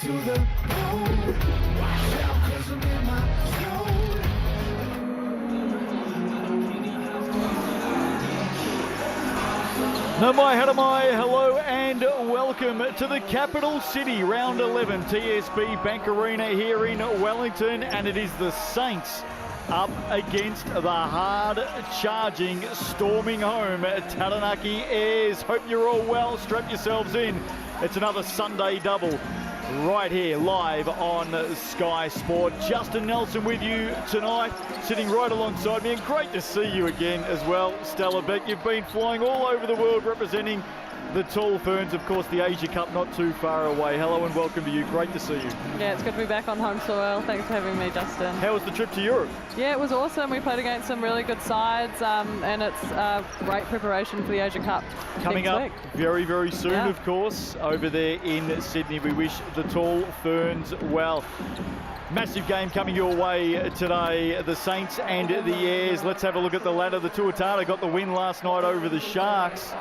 to the bone. Watch out, 'cause I'm in my zone. Namai Hadamai, hello and welcome to the capital city, round 11, TSB Bank Arena here in Wellington, and it is the Saints up against the hard-charging, storming home Taranaki Airs. Hope you're all well, strap yourselves in. It's another Sunday double right here live on Sky Sport. Justin Nelson with you tonight, sitting right alongside me, and great to see you again as well, Stella Beck. You've been flying all over the world representing the Tall Ferns, of course, the Asia Cup not too far away. Hello and welcome to you. Great to see you. Yeah, it's good to be back on home soil. Thanks for having me, Justin. How was the trip to Europe? Yeah, it was awesome. We played against some really good sides, and it's great preparation for the Asia Cup. Coming up very, very soon, of course, over there in Sydney. We wish the Tall Ferns well. Massive game coming your way today, the Saints and the Airs. Let's have a look at the ladder. The Tuatara got the win last night over the Sharks.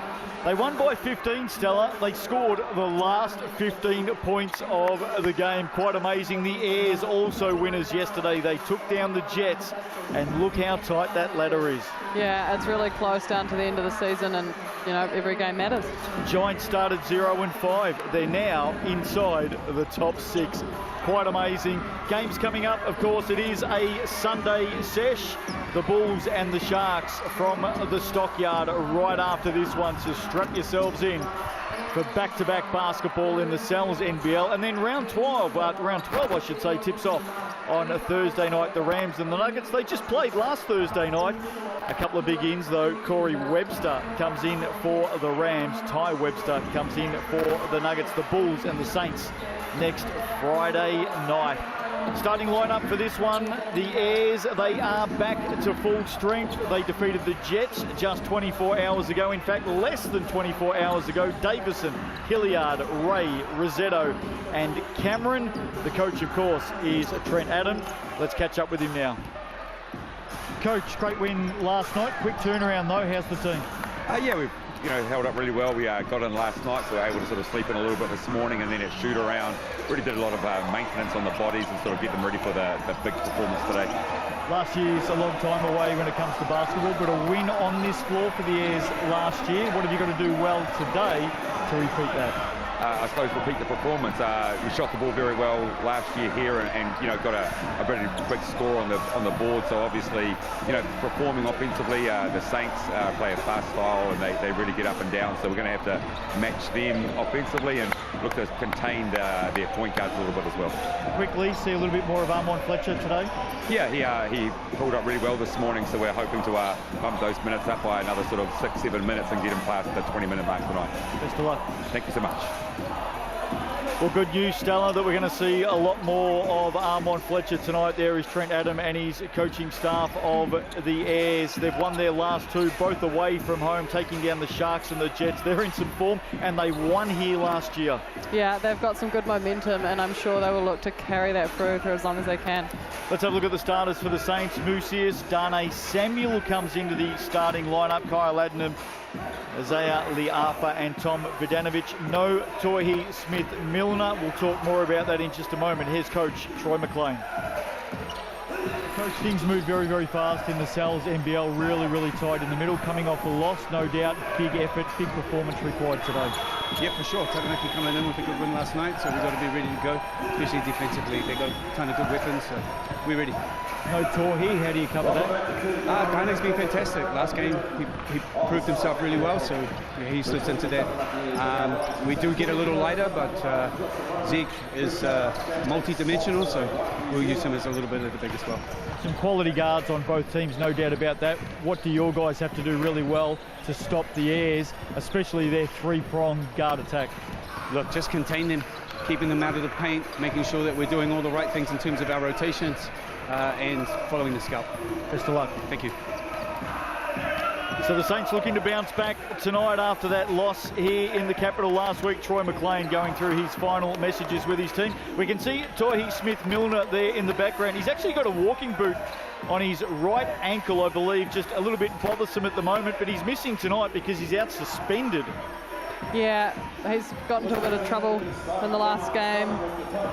They won by 15, Stella. They scored the last 15 points of the game. Quite amazing. The Airs also winners yesterday. They took down the Jets, and look how tight that ladder is. Yeah, it's really close down to the end of the season, and you know, every game matters. Giants started 0-5. They're now inside the top 6. Quite amazing. Games coming up, of course, it is a Sunday sesh. The Bulls and the Sharks from the Stockyard right after this one, so strap yourselves in for back-to-back basketball in the NZNBL. And then round 12 I should say, tips off on a Thursday night. The Rams and the Nuggets, they just played last Thursday night. A couple of big ins though. Corey Webster comes in for the Rams. Ty Webster comes in for the Nuggets. The Bulls and the Saints next Friday night. Starting lineup for this one, the Airs, they are back to full strength. They defeated the Jets just 24 hours ago. In fact, less than 24 hours ago. Davison, Hilliard, Ray, Rosetto and Cameron. The coach, of course, is Trent Adams. Let's catch up with him now. Coach, great win last night. Quick turnaround though. How's the team? Yeah, we've held up really well. We got in last night, so we were able to sort of sleep in a little bit this morning, and then at shoot around, really did a lot of maintenance on the bodies and sort of get them ready for the big performance today. Last year's a long time away when it comes to basketball, but a win on this floor for the Airs last year. What have you got to do well today to repeat that? I suppose repeat the performance. We shot the ball very well last year here, and got a very big score on the board. So obviously, performing offensively, the Saints play a fast style, and they really get up and down. So we're going to have to match them offensively and look to contain their point guards a little bit as well. Quickly, see a little bit more of Armand Fletcher today. Yeah, he pulled up really well this morning. So we're hoping to bump those minutes up by another sort of 6-7 minutes and get him past the 20-minute mark tonight. Best of luck. Thank you so much. Well, good news, Stella, that we're going to see a lot more of Armand Fletcher tonight. There is Trent Adams and his coaching staff of the Airs. They've won their last two, both away from home, taking down the Sharks and the Jets. They're in some form, and they won here last year. Yeah, they've got some good momentum, and I'm sure they will look to carry that through for as long as they can. Let's have a look at the starters for the Saints. Musius, Darnay Samuel comes into the starting lineup. Kyle Adnam, Isaiah Liafa and Tom Vidanovic. No Tohi Smith-Milner. We'll talk more about that in just a moment. Here's coach Troy McLean. Coach, things move very, very fast in the NZNBL. Really, really tight in the middle. Coming off a loss, no doubt. Big effort, big performance required today. Yeah, for sure. Taranaki coming in with a good win last night, so we've got to be ready to go, especially defensively. They've got a ton of good weapons, so we're ready. No Tohi, how do you cover that? Darnay's been fantastic. Last game, he proved himself really well, so yeah, he slips into that. We do get a little lighter, but Zeke is multi-dimensional, so we'll use him as a little bit of the big as well. Some quality guards on both teams, no doubt about that. What do your guys have to do really well to stop the Airs, especially their three-pronged guard attack? Look, just contain them, keeping them out of the paint, making sure that we're doing all the right things in terms of our rotations, and following the scout. Best of luck. Thank you. So the Saints looking to bounce back tonight after that loss here in the capital last week. Troy McLean going through his final messages with his team. We can see Tohi Smith-Milner there in the background. He's actually got a walking boot on his right ankle, I believe, just a little bit bothersome at the moment, but he's missing tonight because he's out suspended Yeah, he's got into a bit of trouble in the last game.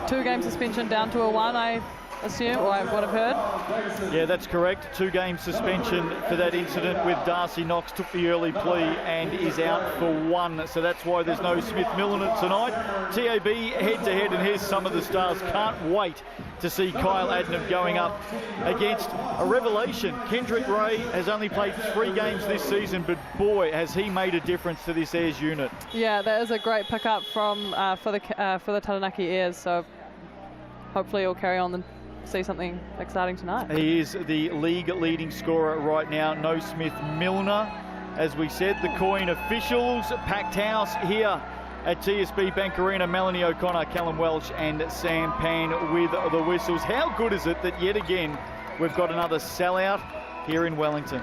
2-game suspension down to a 1, I assume, or I would have heard. Yeah, that's correct. 2-game suspension for that incident with Darcy Knox. Took the early plea and is out for 1. So that's why there's no Smith Milner tonight. TAB head-to-head, and here's some of the stars. Can't wait to see Kyle Adnam going up against a revelation. Kendrick Ray has only played 3 games this season, but boy, has he made a difference to this Airs unit. Yeah, that is a great pickup from for the Taranaki Airs. So hopefully he'll carry on and see something exciting tonight. He is the league leading scorer right now. No Smith Milner. As we said, the coin officials, packed house here at TSB Bank Arena. Melanie O'Connor, Callum Welsh and Sam Pan with the whistles. How good is it that yet again we've got another sellout here in Wellington?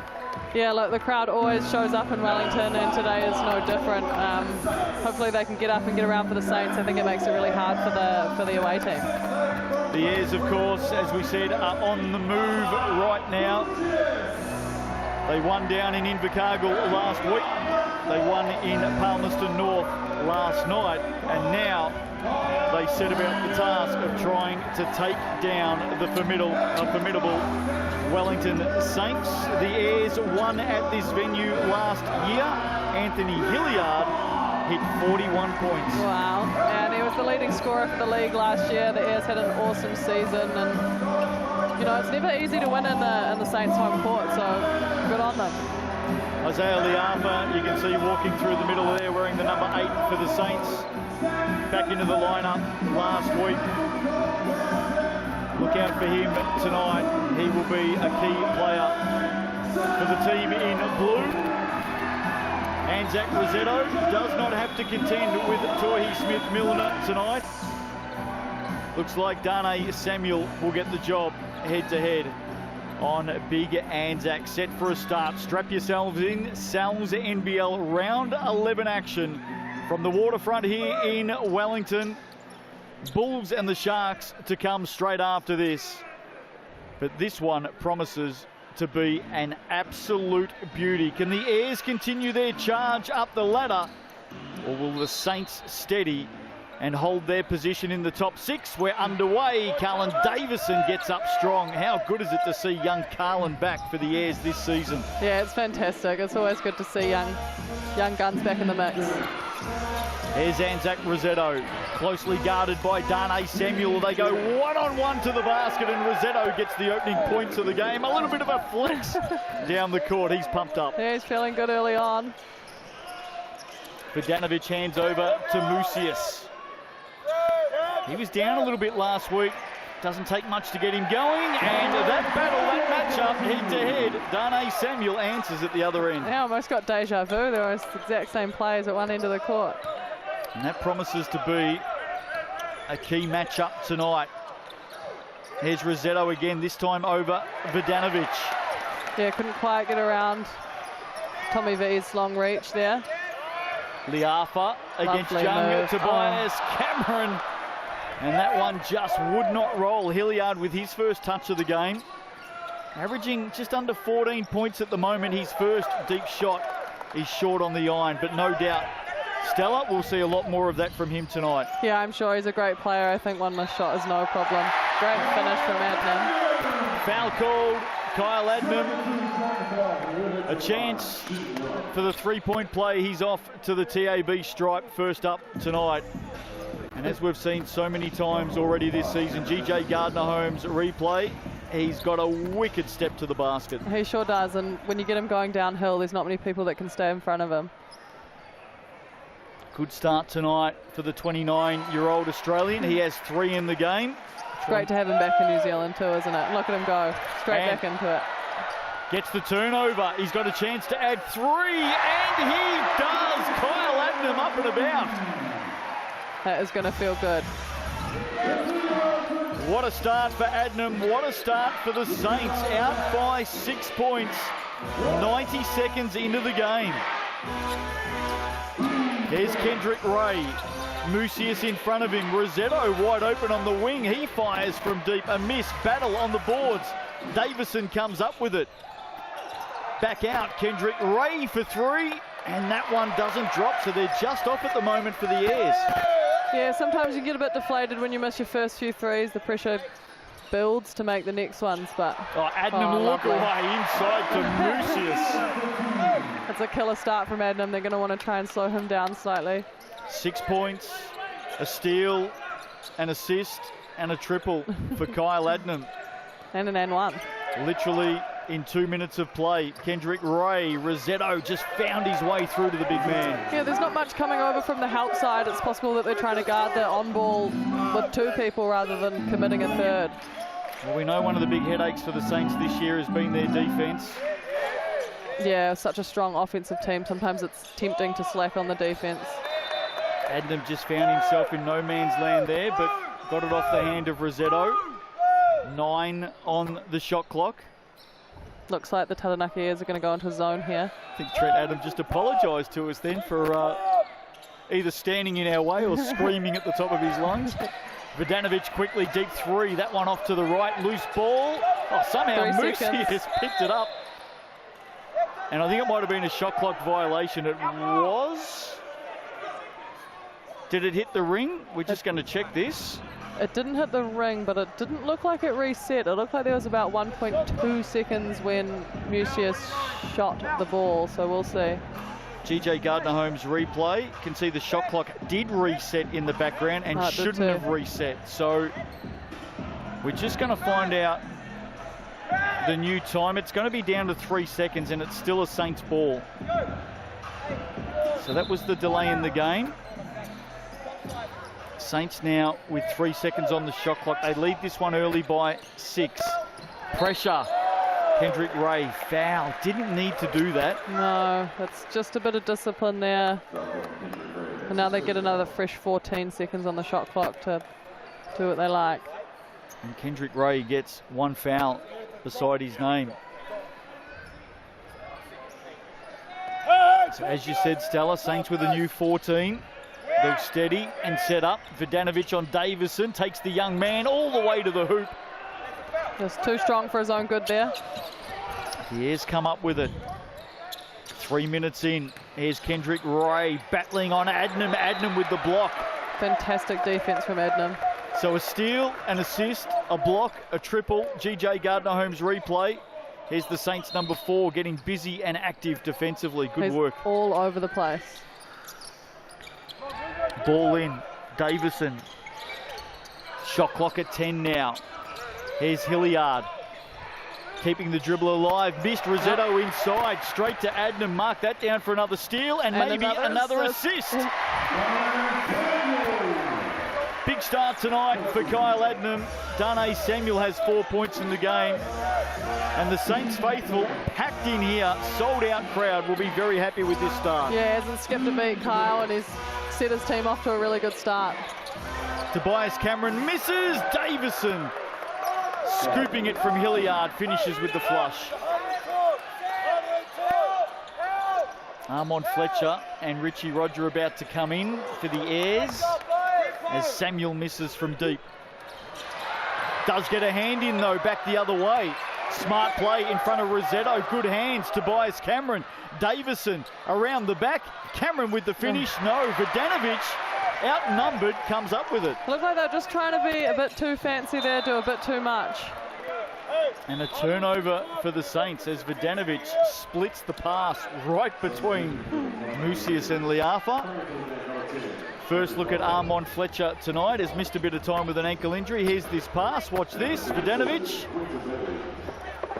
Yeah, look, the crowd always shows up in Wellington, and today is no different. Hopefully they can get up and get around for the Saints. I think it makes it really hard for the away team. The Airs, of course, as we said, are on the move right now. They won down in Invercargill last week. They won in Palmerston North last night, and now they set about the task of trying to take down the formidable Wellington Saints. The Airs won at this venue last year. Anthony Hilliard hit 41 points. Wow, and he was the leading scorer for the league last year. The Airs had an awesome season, and you know, it's never easy to win in the Saints home court, so good on them. Isaiah Liafa, you can see walking through the middle there, wearing the number 8 for the Saints. Back into the lineup last week. Look out for him tonight. He will be a key player for the team in blue. Anzac Rosetto does not have to contend with Tohi Smith-Milner tonight. Looks like Dane Samuel will get the job head-to-head on Big Anzac. Set for a start. Strap yourselves in. Sal's NBL Round 11 action from the waterfront here in Wellington. Bulls and the Sharks to come straight after this. But this one promises to be an absolute beauty. Can the Airs continue their charge up the ladder, or will the Saints steady and hold their position in the top 6? We're underway. Carlin Davison gets up strong. How good is it to see young Carlin back for the Airs this season? Yeah, it's fantastic. It's always good to see young guns back in the mix. Here's Anzac Rosetto, closely guarded by Dane Samuel. They go one-on-one to the basket, and Rosetto gets the opening points of the game. A little bit of a flex down the court. He's pumped up. Yeah, he's feeling good early on. Vodanovic hands over to Musius. He was down a little bit last week. Doesn't take much to get him going. And that battle, that matchup, head-to-head, Dane Samuel answers at the other end. Yeah, almost got deja vu. They were the exact same players at one end of the court. And that promises to be a key matchup tonight. Here's Rosetto again, this time over Vodanovic. Yeah, couldn't quite get around Tommy V's long reach there. Liafa against Lovely young move. Tobias Cameron. And that one just would not roll. Hilliard with his first touch of the game. Averaging just under 14 points at the moment. His first deep shot is short on the iron, but no doubt Stella, we'll see a lot more of that from him tonight. Yeah, I'm sure he's a great player. I think one missed shot is no problem. Great finish from Adnam. Foul called, Kyle Adnam. A chance for the three-point play. He's off to the TAB stripe first up tonight. And as we've seen so many times already this season, GJ Gardner-Holmes replay, he's got a wicked step to the basket. He sure does, and when you get him going downhill, there's not many people that can stay in front of him. Good start tonight for the 29-year-old Australian. He has 3 in the game. It's great to have him back in New Zealand too, isn't it? Look at him go, straight back into it. Gets the turnover. He's got a chance to add 3, and he does. Kyle Adnam up and about. That is going to feel good. What a start for Adnam. What a start for the Saints. Out by 6 points. 90 seconds into the game. There's Kendrick Ray. Musius in front of him. Rosetto wide open on the wing. He fires from deep. A miss. Battle on the boards. Davison comes up with it. Back out. Kendrick Ray for 3. And that one doesn't drop, so they're just off at the moment for the Airs. Yeah, sometimes you get a bit deflated when you miss your first few threes. The pressure builds to make the next ones, but... Oh, Adnam look away inside to Mucius. It's a killer start from Adnam. They're going to want to try and slow him down slightly. 6 points, a steal, an assist, and a triple for Kyle Adnam. And an N1. Literally in 2 minutes of play, Kendrick Ray, Rosetto just found his way through to the big man. Yeah, there's not much coming over from the help side. It's possible that they're trying to guard the on-ball with 2 people rather than committing a third. Well, we know one of the big headaches for the Saints this year has been their defence. Yeah, such a strong offensive team. Sometimes it's tempting to slack on the defence. Adnam just found himself in no man's land there, but got it off the hand of Rosetto. 9 on the shot clock. Looks like the Taranaki Airs are going to go into zone here. I think Trent Adams just apologised to us then for either standing in our way or screaming at the top of his lungs. Vidanovic quickly, deep 3. That one off to the right, loose ball. Oh, somehow Mucius has picked it up. And I think it might have been a shot clock violation. It was. Did it hit the ring? We're just going to check this. It didn't hit the ring, but it didn't look like it reset. It looked like there was about 1.2 seconds when Mucius shot the ball, so we'll see. GJ Gardner-Holmes replay. You can see the shot clock did reset in the background and shouldn't have reset. So we're just going to find out the new time. It's going to be down to 3 seconds and it's still a Saints ball. So that was the delay in the game. Saints now with 3 seconds on the shot clock. They lead this one early by 6. Pressure. Kendrick Ray, foul. Didn't need to do that. No, it's just a bit of discipline there. And now they get another fresh 14 seconds on the shot clock to do what they like. And Kendrick Ray gets 1 foul beside his name. So as you said, Stella, Saints with a new 14. They'll steady and set up. Vidanovic on Davison, takes the young man all the way to the hoop. Just too strong for his own good there. He has come up with it. 3 minutes in. Here's Kendrick Ray battling on Adnam. Adnam with the block. Fantastic defense from Adnam. So a steal, an assist, a block, a triple. GJ Gardner-Holmes replay. Here's the Saints number 4 getting busy and active defensively. Good work. All over the place. Ball in. Davison. Shot clock at 10 now. Here's Hilliard. Keeping the dribble alive. Missed Rosetto inside. Straight to Adnam. Mark that down for another steal and maybe another assist. Big start tonight for Kyle Adnam. Darnay Samuel has 4 points in the game. And the Saints faithful, packed in here, sold out crowd, will be very happy with this start. Yeah, hasn't skipped a beat, Kyle, and he's set his team off to a really good start. Tobias Cameron misses. Davison scooping it from Hilliard, finishes with the flush. Armand Fletcher and Richie Roger about to come in for the Airs as Samuel misses from deep. Does get a hand in though, back the other way. Smart play in front of Rosetto, good hands. Tobias Cameron, Davison around the back. Cameron with the finish, no. Vidanovic, outnumbered, comes up with it. Looked like they're just trying to be a bit too fancy there, do a bit too much. And a turnover for the Saints as Vidanovic splits the pass right between Mucius and Liafa. First look at Armand Fletcher tonight. Has missed a bit of time with an ankle injury. Here's this pass. Watch this. Vidanovic.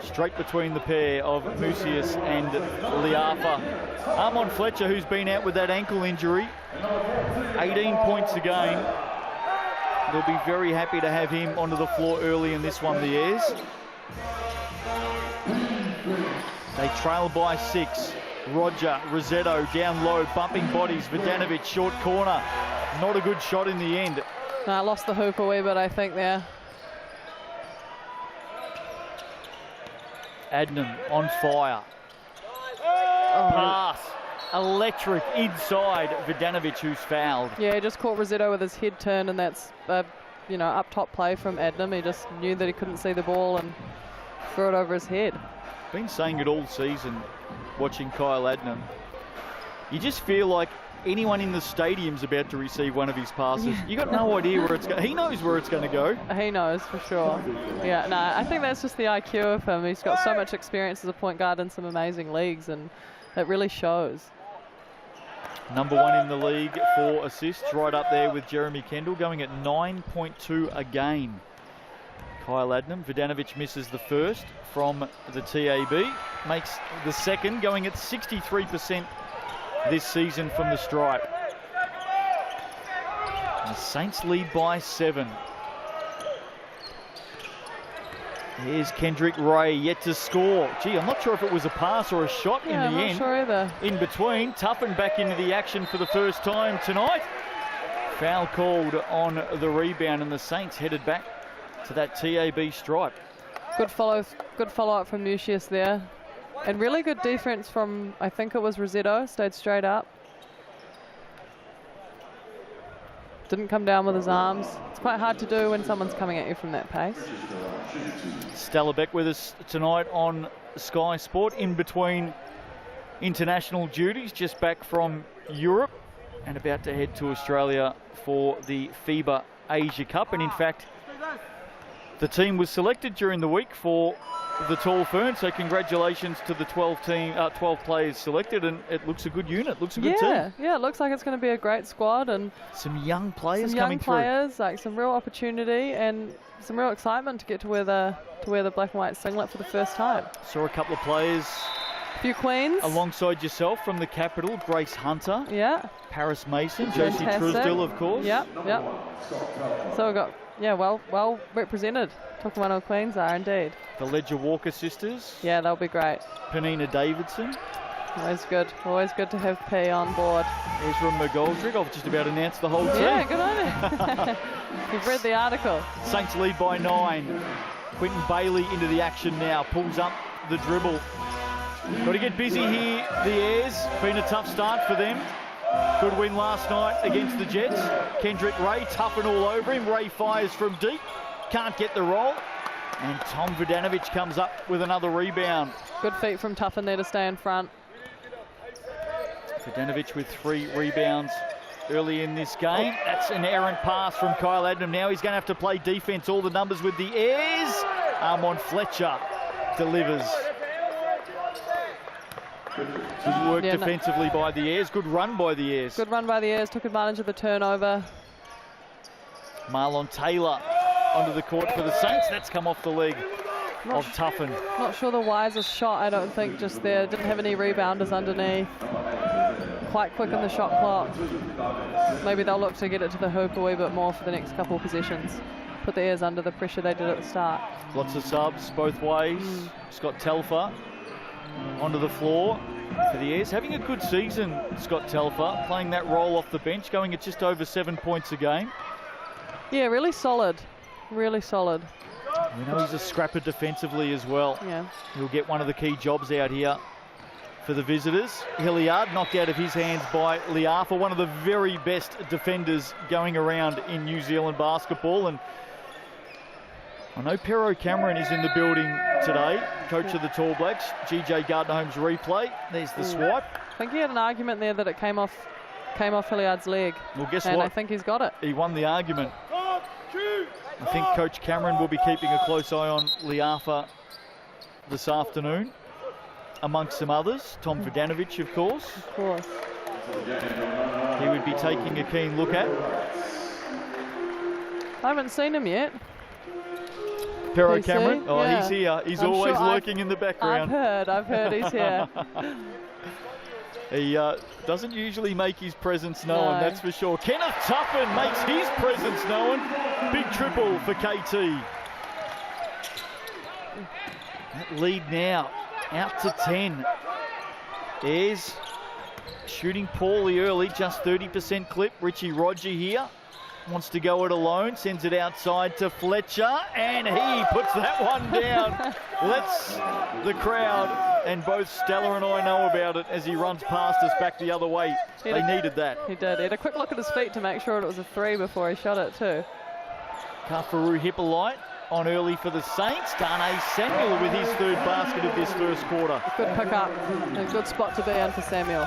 Straight between the pair of Mucius and Liafa. Armand Fletcher, who's been out with that ankle injury. 18 points a game. They'll be very happy to have him onto the floor early in this one, the Airs. They trail by 6. Roger, Rosetto down low, bumping bodies. Vidanovic, short corner. Not a good shot in the end. No, lost the hoop a wee bit, I think, there. Adnam on fire. Pass. Electric inside Vidanovic, who's fouled. Yeah, he just caught Rosetto with his head turned, and that's you know, up top play from Adnam. He just knew that he couldn't see the ball and threw it over his head. Been saying it all season, watching Kyle Adnam. You just feel like anyone in the stadium's about to receive one of his passes. You got no idea where it's going. He knows where it's going to go. He knows for sure. Yeah, no, I think that's just the IQ of him. He's got so much experience as a point guard in some amazing leagues, and it really shows. Number 1 in the league for assists, right up there with Jeremy Kendall, going at 9.2 a game. Kyle Adnam, Vidanovic misses the first from the TAB, makes the second, going at 63% this season from the stripe. The Saints lead by 7. Here's Kendrick Ray, yet to score. Gee, I'm not sure if it was a pass or a shot in the end. I'm not sure either. In between, Tuffin back into the action for the first time tonight. Foul called on the rebound, and the Saints headed back to that TAB stripe. Good follow-up from Mucius there. And really good defense from, I think it was Rosetto, stayed straight up. Didn't come down with his arms. It's quite hard to do when someone's coming at you from that pace. Stella Beck with us tonight on Sky Sport, in between international duties, just back from Europe and about to head to Australia for the FIBA Asia Cup. And in fact, the team was selected during the week for the Tall Fern, so congratulations to the 12 players selected, and it looks a good unit, looks a good team. Yeah, it looks like it's going to be a great squad, and some young players coming through. Like some real opportunity and some real excitement to get to wear the black and white singlet for the first time. Saw a couple of players. A few queens. Alongside yourself from the capital, Grace Hunter. Yeah. Paris Mason, Josie Truesdale, of course. Yep. So we've got, well represented. Tokuano Queens are indeed. The Ledger Walker sisters. Yeah, they'll be great. Penina Davidson. Always good to have P on board. Ezra McGoldrick. I've just about announced the whole team. Yeah, good on you. You've read the article. Saints lead by 9. Quentin Bailey into the action now. Pulls up the dribble. Got to get busy here, the Airs. Been a tough start for them. Good win last night against the Jets. Kendrick Ray, Tuffin all over him. Ray fires from deep. Can't get the roll. And Tom Vidanovic comes up with another rebound. Good feet from Tuffin there to stay in front. Vidanovic with 3 rebounds early in this game. That's an errant pass from Kyle Adnam. Now he's going to have to play defense. All the numbers with the Airs. Armon Fletcher delivers. Good work defensively by the Airs. Good run by the Airs. Good run by the Airs. Took advantage of the turnover. Marlon Taylor onto the court for the Saints. That's come off the leg of Tuffin. Not sure the wisest shot, I don't think, just there. Didn't have any rebounders underneath. Quite quick on the shot clock. Maybe they'll look to get it to the hoop a wee bit more for the next couple of possessions. Put the Airs under the pressure they did at the start. Lots of subs both ways. Scott Telfer onto the floor for the Airs. Having a good season, Scott Telfer, playing that role off the bench, going at just over 7 points a game. Yeah, really solid. Really solid. We know he's a scrapper defensively as well. Yeah. He'll get one of the key jobs out here for the visitors. Hilliard knocked out of his hands by Liafa, one of the very best defenders going around in New Zealand basketball. And I know Pero Cameron is in the building today, coach of the Tall Blacks. GJ Gardner-Holmes replay. There's the swipe. I think he had an argument there that it came off Hilliard's leg. Well, guess what? I think he's got it. He won the argument. I think Coach Cameron will be keeping a close eye on Liafa this afternoon, amongst some others. Tom Vidanovic, of course. Of course. He would be taking a keen look at. I haven't seen him yet. Pero Cameron? Oh, yeah. He's here. He's I'm always sure lurking in the background. I've heard he's here. He doesn't usually make his presence known, that's for sure. Kenneth Tuffin makes his presence known. Big triple for KT. That lead now out to 10. Airs shooting poorly early, just 30% clip. Richie Roger here. Wants to go it alone, sends it outside to Fletcher, and he puts that one down. Lets the crowd, and both Stella and I know about it as he runs past us back the other way. They needed that. He did. He had a quick look at his feet to make sure it was a 3 before he shot it too. Kafaru Hippolyte on early for the Saints. Darnay Samuel with his 3rd basket of this first quarter. Good pick up. A good spot to be in for Samuel.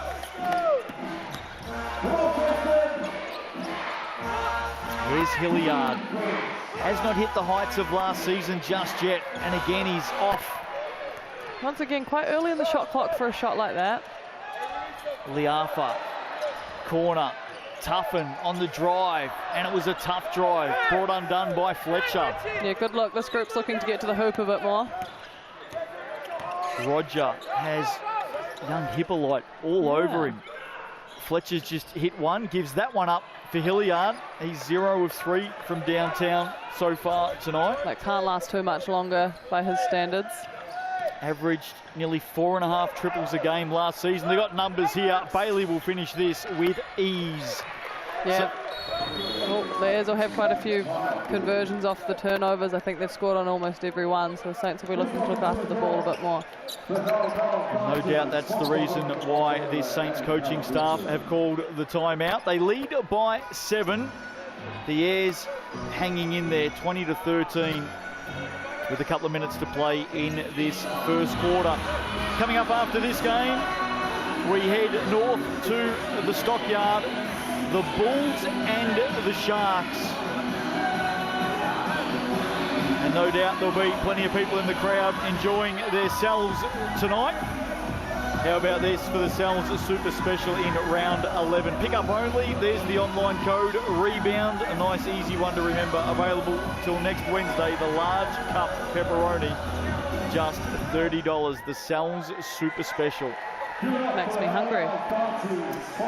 Here's Hilliard. Has not hit the heights of last season just yet. And again, he's off. Once again, quite early in the shot clock for a shot like that. Liafa, corner, Tuffin on the drive, and it was a tough drive, brought undone by Fletcher. Yeah, good luck. This group's looking to get to the hoop a bit more. Roger has young Hippolyte all over him. Fletcher's just hit one, gives that one up for Hilliard. He's 0 of 3 from downtown so far tonight. That can't last too much longer by his standards. Averaged nearly 4.5 triples a game last season. They got numbers here. Bailey will finish this with ease. Yeah. Well, the Airs will have quite a few conversions off the turnovers. I think they've scored on almost every one, so the Saints will be looking to look after the ball a bit more. No doubt that's the reason why this Saints coaching staff have called the timeout. They lead by 7. The Airs hanging in there, 20-13. With a couple of minutes to play in this first quarter. Coming up after this game, we head north to the Stockyard, the Bulls and the Sharks. And no doubt there'll be plenty of people in the crowd enjoying themselves tonight. How about this for the Sal's Super Special in round 11? Pick up only. There's the online code REBOUND. A nice easy one to remember. Available till next Wednesday. The large cup pepperoni, just $30. The Sal's Super Special. Makes me hungry.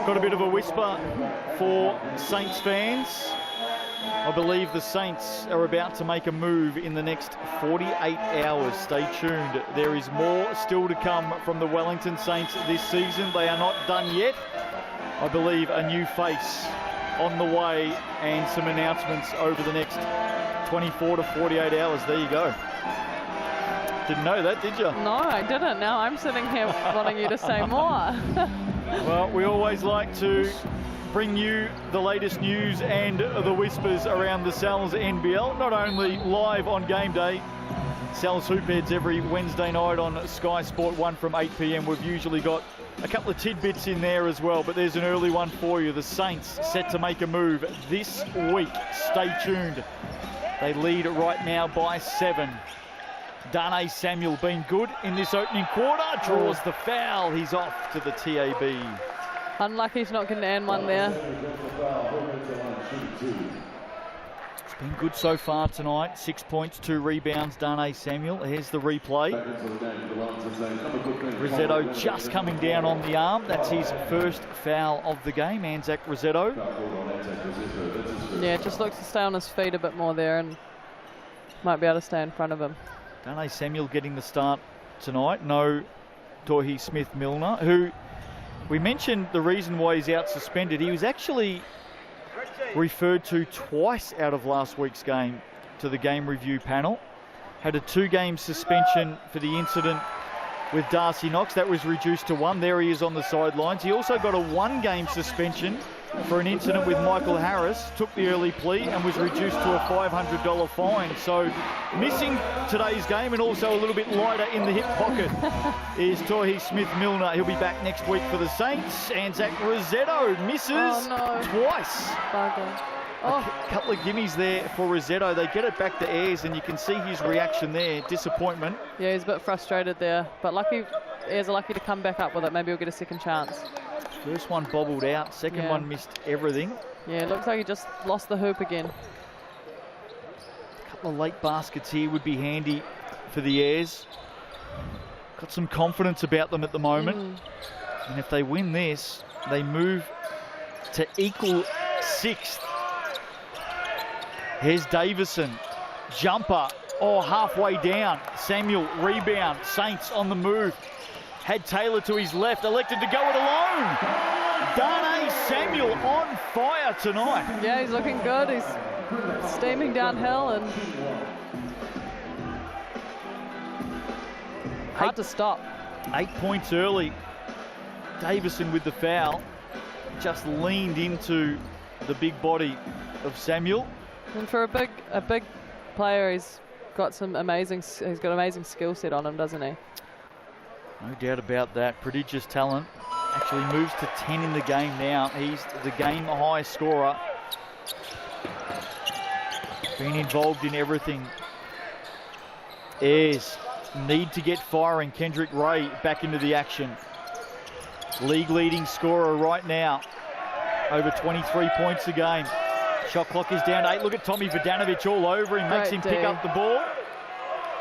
Got a bit of a whisper for Saints fans. I believe the Saints are about to make a move in the next 48 hours. Stay tuned. There is more still to come from the Wellington Saints this season. They are not done yet. I believe a new face on the way and some announcements over the next 24 to 48 hours. There you go. Didn't know that, did you? No, I didn't. Now I'm sitting here wanting you to say more. Well, we always like to bring you the latest news and the whispers around the Sal's NBL, not only live on game day. Sal's Hoopheads every Wednesday night on Sky Sport 1 from 8 p.m. We've usually got a couple of tidbits in there as well, but there's an early one for you. The Saints set to make a move this week. Stay tuned. They lead right now by 7. Darnay Samuel been good in this opening quarter, draws the foul. He's off to the TAB. Unlucky to not get an and one there. It's been good so far tonight. 6 points, 2 rebounds, Darnay Samuel. Here's the replay. Rosetto just coming down on the arm. That's his first foul of the game, Anzac Rosetto. Yeah, just looks to stay on his feet a bit more there and might be able to stay in front of him. Darnay Samuel getting the start tonight. No Tohi Smith-Milner, who we mentioned the reason why he's out suspended. He was actually referred to twice out of last week's game to the game review panel. Had a 2-game suspension for the incident with Darcy Knox. That was reduced to 1. There he is on the sidelines. He also got a 1-game suspension for an incident with Michael Harris. Took the early plea and was reduced to a $500 fine. So missing today's game and also a little bit lighter in the hip pocket is Tohi Smith-Milner. He'll be back next week for the Saints. Anzac Rosetto misses twice. Bugger. Oh. A couple of gimmies there for Rosetto. They get it back to Ayres and you can see his reaction there. Disappointment. Yeah, he's a bit frustrated there. But lucky, Ayres are lucky to come back up with it. Maybe he'll get a second chance. First one bobbled out. Second one missed everything. Yeah, it looks like he just lost the hoop again. A couple of late baskets here would be handy for the Ayres. Got some confidence about them at the moment. And if they win this, they move to equal 6th. Here's Davison. Jumper. Oh, halfway down. Samuel, rebound. Saints on the move. Had Taylor to his left. Elected to go it alone. Darnay Samuel on fire tonight. Yeah, he's looking good. He's steaming downhill and hard to stop. 8 points early. Davison with the foul. Just leaned into the big body of Samuel. And for a big player, he's got amazing skill set on him, doesn't he? No doubt about that. Prodigious talent. Actually moves to 10 in the game now. He's the game high scorer. Been involved in everything. Ayres need to get firing. Kendrick Ray back into the action. League leading scorer right now. Over 23 points a game. Shot clock is down to 8. Look at Tommy Vodanovic all over him. Makes him pick up the ball.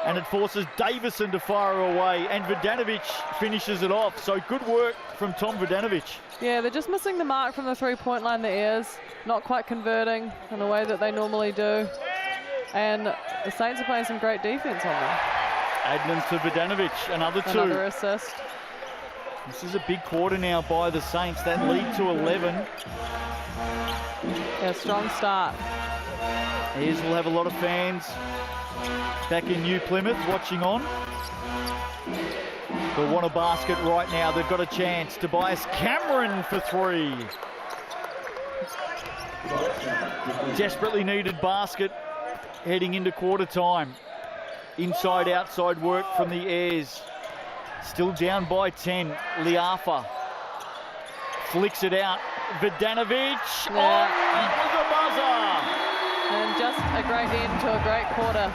And it forces Davison to fire away. And Vodanovic finishes it off. So good work from Tom Vodanovic. Yeah, they're just missing the mark from the three-point line, the Ayres. Not quite converting in the way that they normally do. And the Saints are playing some great defense on them. Adnan to Vodanovic, another two. Another assist. This is a big quarter now by the Saints. That lead to 11. Yeah, strong start. Ayres will have a lot of fans back in New Plymouth watching on. They'll want a basket right now. They've got a chance. Tobias Cameron for three. Desperately needed basket heading into quarter time. Inside outside work from the Ayres. Still down by 10. Liafa flicks it out. Vodanovic. Yeah. Oh, it was a buzzer. And just a great end to a great quarter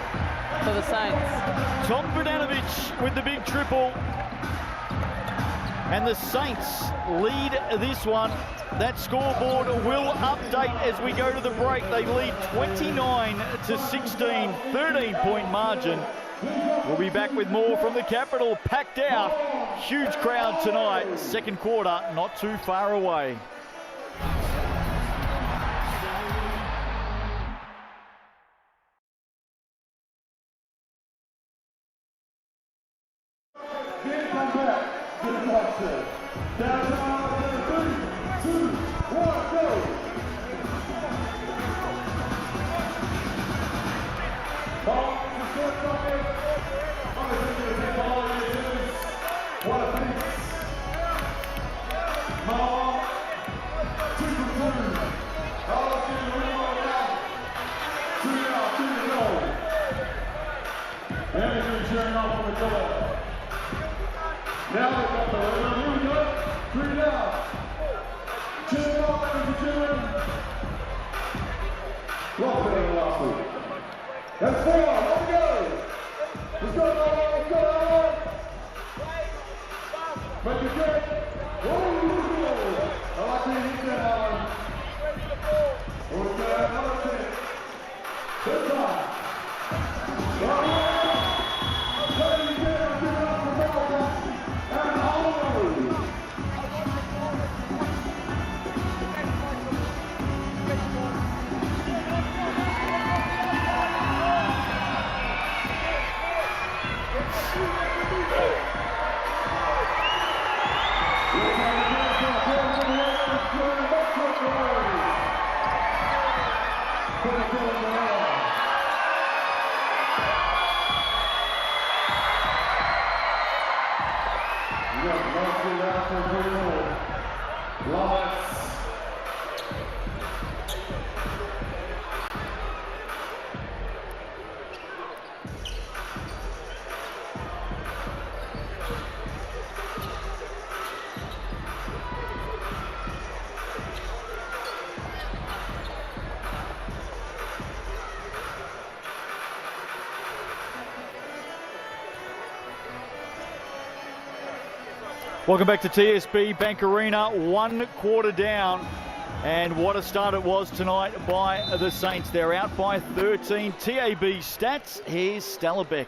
for the Saints. Tom Vodanovic with the big triple. And the Saints lead this one. That scoreboard will update as we go to the break. They lead 29 to 16, 13-point margin. We'll be back with more from the Capital. Packed out, huge crowd tonight. Second quarter, not too far away. Welcome back to TSB Bank Arena, 1 quarter down, and what a start it was tonight by the Saints. They're out by 13. TAB stats, here's Stallerbeck.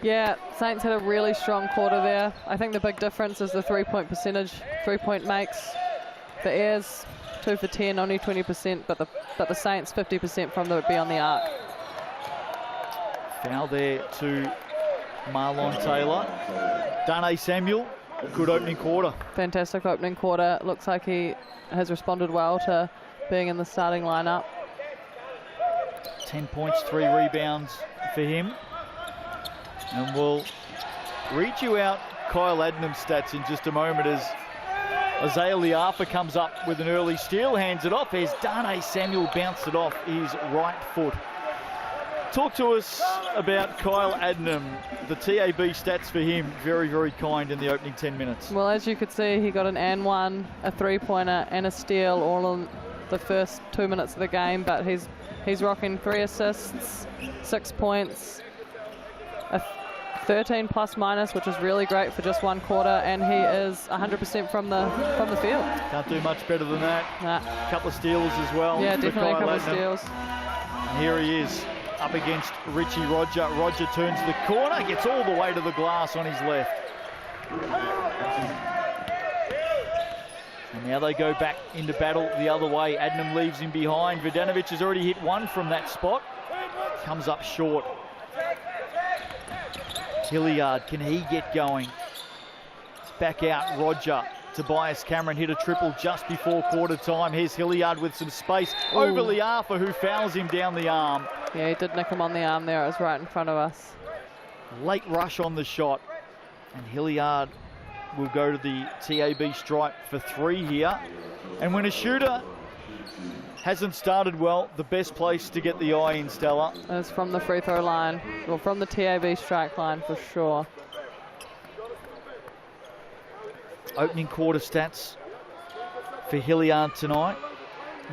Yeah, Saints had a really strong quarter there. I think the big difference is the three-point percentage, three-point makes. The Ayres 2 for 10, only 20%, but the Saints 50% from the beyond the arc. Foul there to Marlon Taylor. Dane Samuel. Good opening quarter. Fantastic opening quarter. Looks like he has responded well to being in the starting lineup. 10 points, 3 rebounds for him. And we'll read you out Kyle Adnam's stats in just a moment as Isaiah Liafa comes up with an early steal, hands it off as Dane Samuel bounced it off his right foot. Talk to us about Kyle Adnam. The TAB stats for him, very, very kind in the opening 10 minutes. Well, as you could see, he got an and one, a three-pointer and a steal all the first 2 minutes of the game, but he's rocking 3 assists, 6 points, a 13 plus minus, which is really great for just 1 quarter, and he is 100% from the field. Can't do much better than that. Nah. A couple of steals as well. Yeah, definitely a couple of Latham. steals. And here he is up against Richie Roger. Roger turns the corner, gets all the way to the glass on his left. And now they go back into battle the other way. Adnam leaves him behind. Vidanovic has already hit 1 from that spot. Comes up short. Hilliard, can he get going? It's back out, Roger. Tobias Cameron hit a triple just before quarter time. Here's Hilliard with some space over Liafa, who fouls him down the arm. Yeah, he did nick him on the arm there. It was right in front of us. Late rush on the shot. And Hilliard will go to the TAB stripe for 3 here. And when a shooter hasn't started well, the best place to get the eye in, Stella. It's from the free throw line, or from the TAB strike line for sure. Opening quarter stats for Hilliard tonight.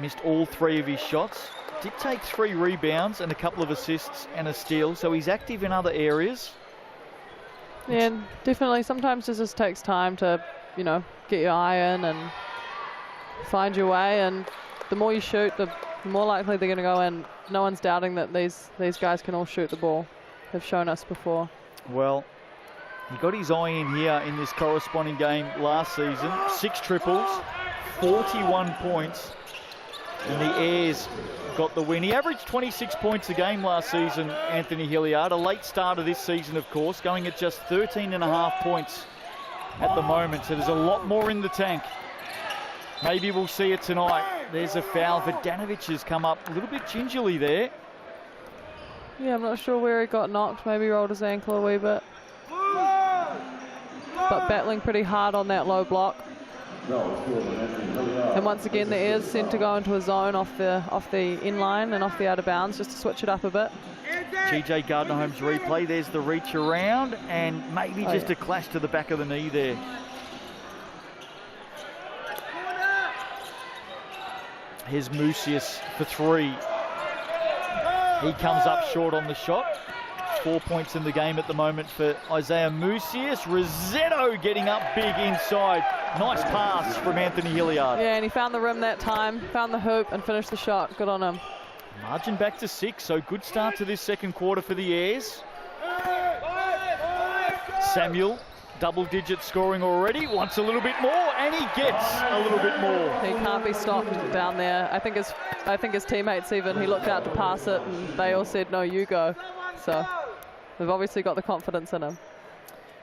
Missed all 3 of his shots. Did take 3 rebounds and a couple of assists and a steal, so he's active in other areas. Yeah, definitely. Sometimes it just takes time to, you know, get your eye in and find your way. And the more you shoot, the more likely they're going to go in. No one's doubting that these guys can all shoot the ball. They've shown us before. Well, he got his eye in here in this corresponding game last season. 6 triples, 41 points, and the Airs got the win. He averaged 26 points a game last season, Anthony Hilliard. A late starter this season, of course, going at just 13.5 points at the moment. So there's a lot more in the tank. Maybe we'll see it tonight. There's a foul. Vidanovic has come up a little bit gingerly there. Yeah, I'm not sure where he got knocked. Maybe rolled his ankle a wee bit. But battling pretty hard on that low block. And once again, the Airs sent to go into a zone off the in line and off the out of bounds, just to switch it up a bit. TJ Gardner-Holmes replay. There's the reach around, and maybe just a clash to the back of the knee there. Here's Mucius for 3. He comes up short on the shot. 4 points in the game at the moment for Isaiah Mucius. Rossetto getting up big inside. Nice pass from Anthony Hilliard. Yeah, and he found the rim that time, found the hoop and finished the shot. Good on him. Margin back to 6, so good start to this second quarter for the Airs. Samuel, double-digit scoring already, wants a little bit more, and he gets a little bit more. He can't be stopped down there. I think his teammates even, he looked out to pass it and they all said, no, you go. So they've obviously got the confidence in him.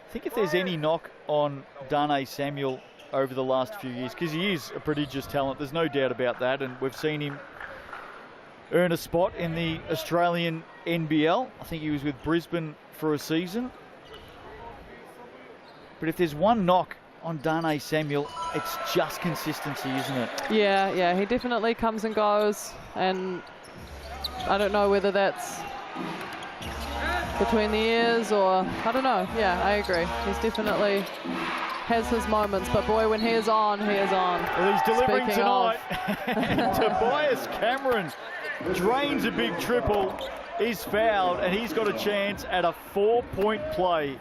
I think if there's any knock on Darnay Samuel over the last few years, because he is a prodigious talent, there's no doubt about that, and we've seen him earn a spot in the Australian NBL. I think he was with Brisbane for a season. But if there's one knock on Darnay Samuel, it's just consistency, isn't it? Yeah, he definitely comes and goes, and I don't know whether that's between the ears or, I don't know. Yeah, I agree. He's definitely has his moments, but boy, when he is on, he is on. Well, he's delivering Speaking tonight. And Tobias Cameron drains a big triple, is fouled, and he's got a chance at a 4-point play.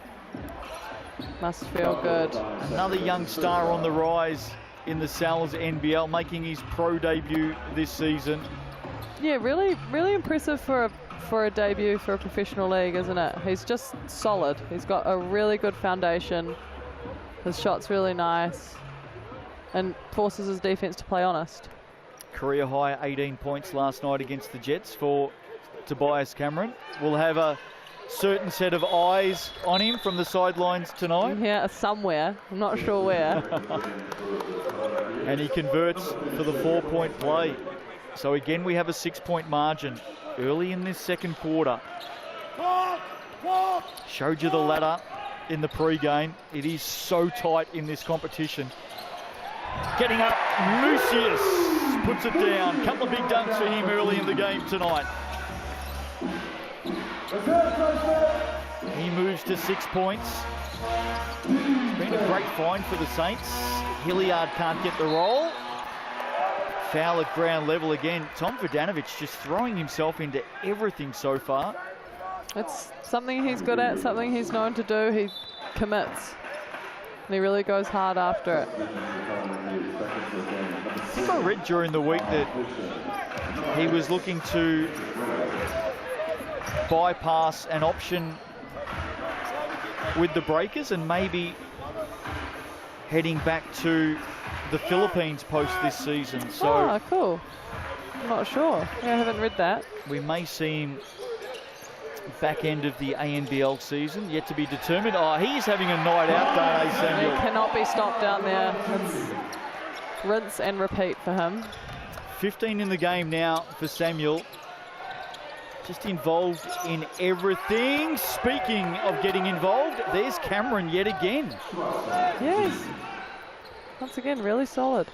Must feel good. Another young star on the rise in the Sal's NBL, making his pro debut this season. Yeah, really impressive for a debut for a professional league, isn't it? He's just solid. He's got a really good foundation. His shot's really nice and forces his defense to play honest. Career high 18 points last night against the Jets for Tobias Cameron. We'll have a certain set of eyes on him from the sidelines tonight. Yeah, somewhere. I'm not sure where. And he converts for the 4-point play. So again, we have a 6-point margin early in this second quarter. Showed you the ladder in the pre-game. It is so tight in this competition. Getting up, Mucius puts it down. Couple of big dunks for him early in the game tonight. He moves to 6 points. It's been a great find for the Saints. Hilliard can't get the roll. foul at ground level again. Tom Verdanovic just throwing himself into everything so far. It's something he's good at, something he's known to do. He commits. And he really goes hard after it. I think I read during the week that he was looking to bypass an option with the Breakers and maybe heading back to the Philippines post this season. So cool. I'm not sure. Yeah, I haven't read that. We may see him back end of the ANBL season, yet to be determined. Oh, he's having a night out, Dane Samuel. He cannot be stopped down there. It's rinse and repeat for him. 15 in the game now for Samuel. Just involved in everything. Speaking of getting involved, there's Cameron yet again. Yes. Once again, really solid.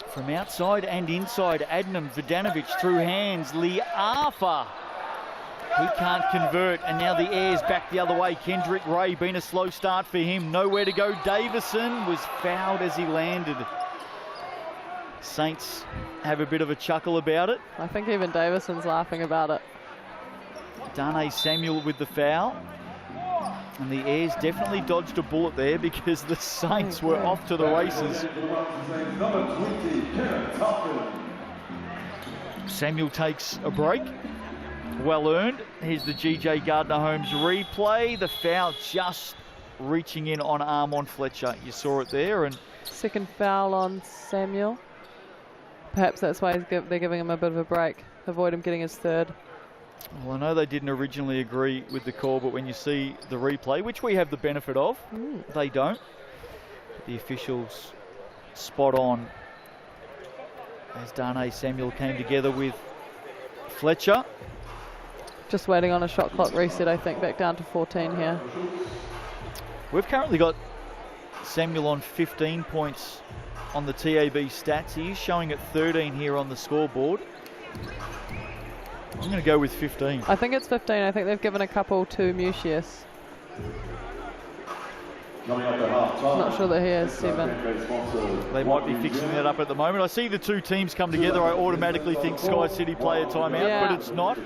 From outside and inside, Adnam, Verdanovic through hands, Liafa. He can't convert, and now the air's back the other way. Kendrick Ray, been a slow start for him. Nowhere to go. Davison was fouled as he landed. Saints have a bit of a chuckle about it. I think even Davison's laughing about it. Dane Samuel with the foul. And the Airs definitely dodged a bullet there because the Saints were off to the races. Samuel takes a break. Well earned. Here's the GJ Gardner-Holmes replay. The foul just reaching in on Armon Fletcher. You saw it there. And second foul on Samuel. Perhaps that's why they're giving him a bit of a break. Avoid him getting his third. Well, I know they didn't originally agree with the call, but when you see the replay, which we have the benefit of, they don't. The officials spot on as Dane Samuel came together with Fletcher. Just waiting on a shot clock reset, I think, back down to 14 here. We've currently got Samuel on 15 points on the TAB stats. He is showing at 13 here on the scoreboard. I'm going to go with 15. I think it's 15. I think they've given a couple to Musius. I'm not sure that he has 7. They might be fixing that up at the moment. I see the two teams come together. I automatically think Sky City play a timeout, but it's not.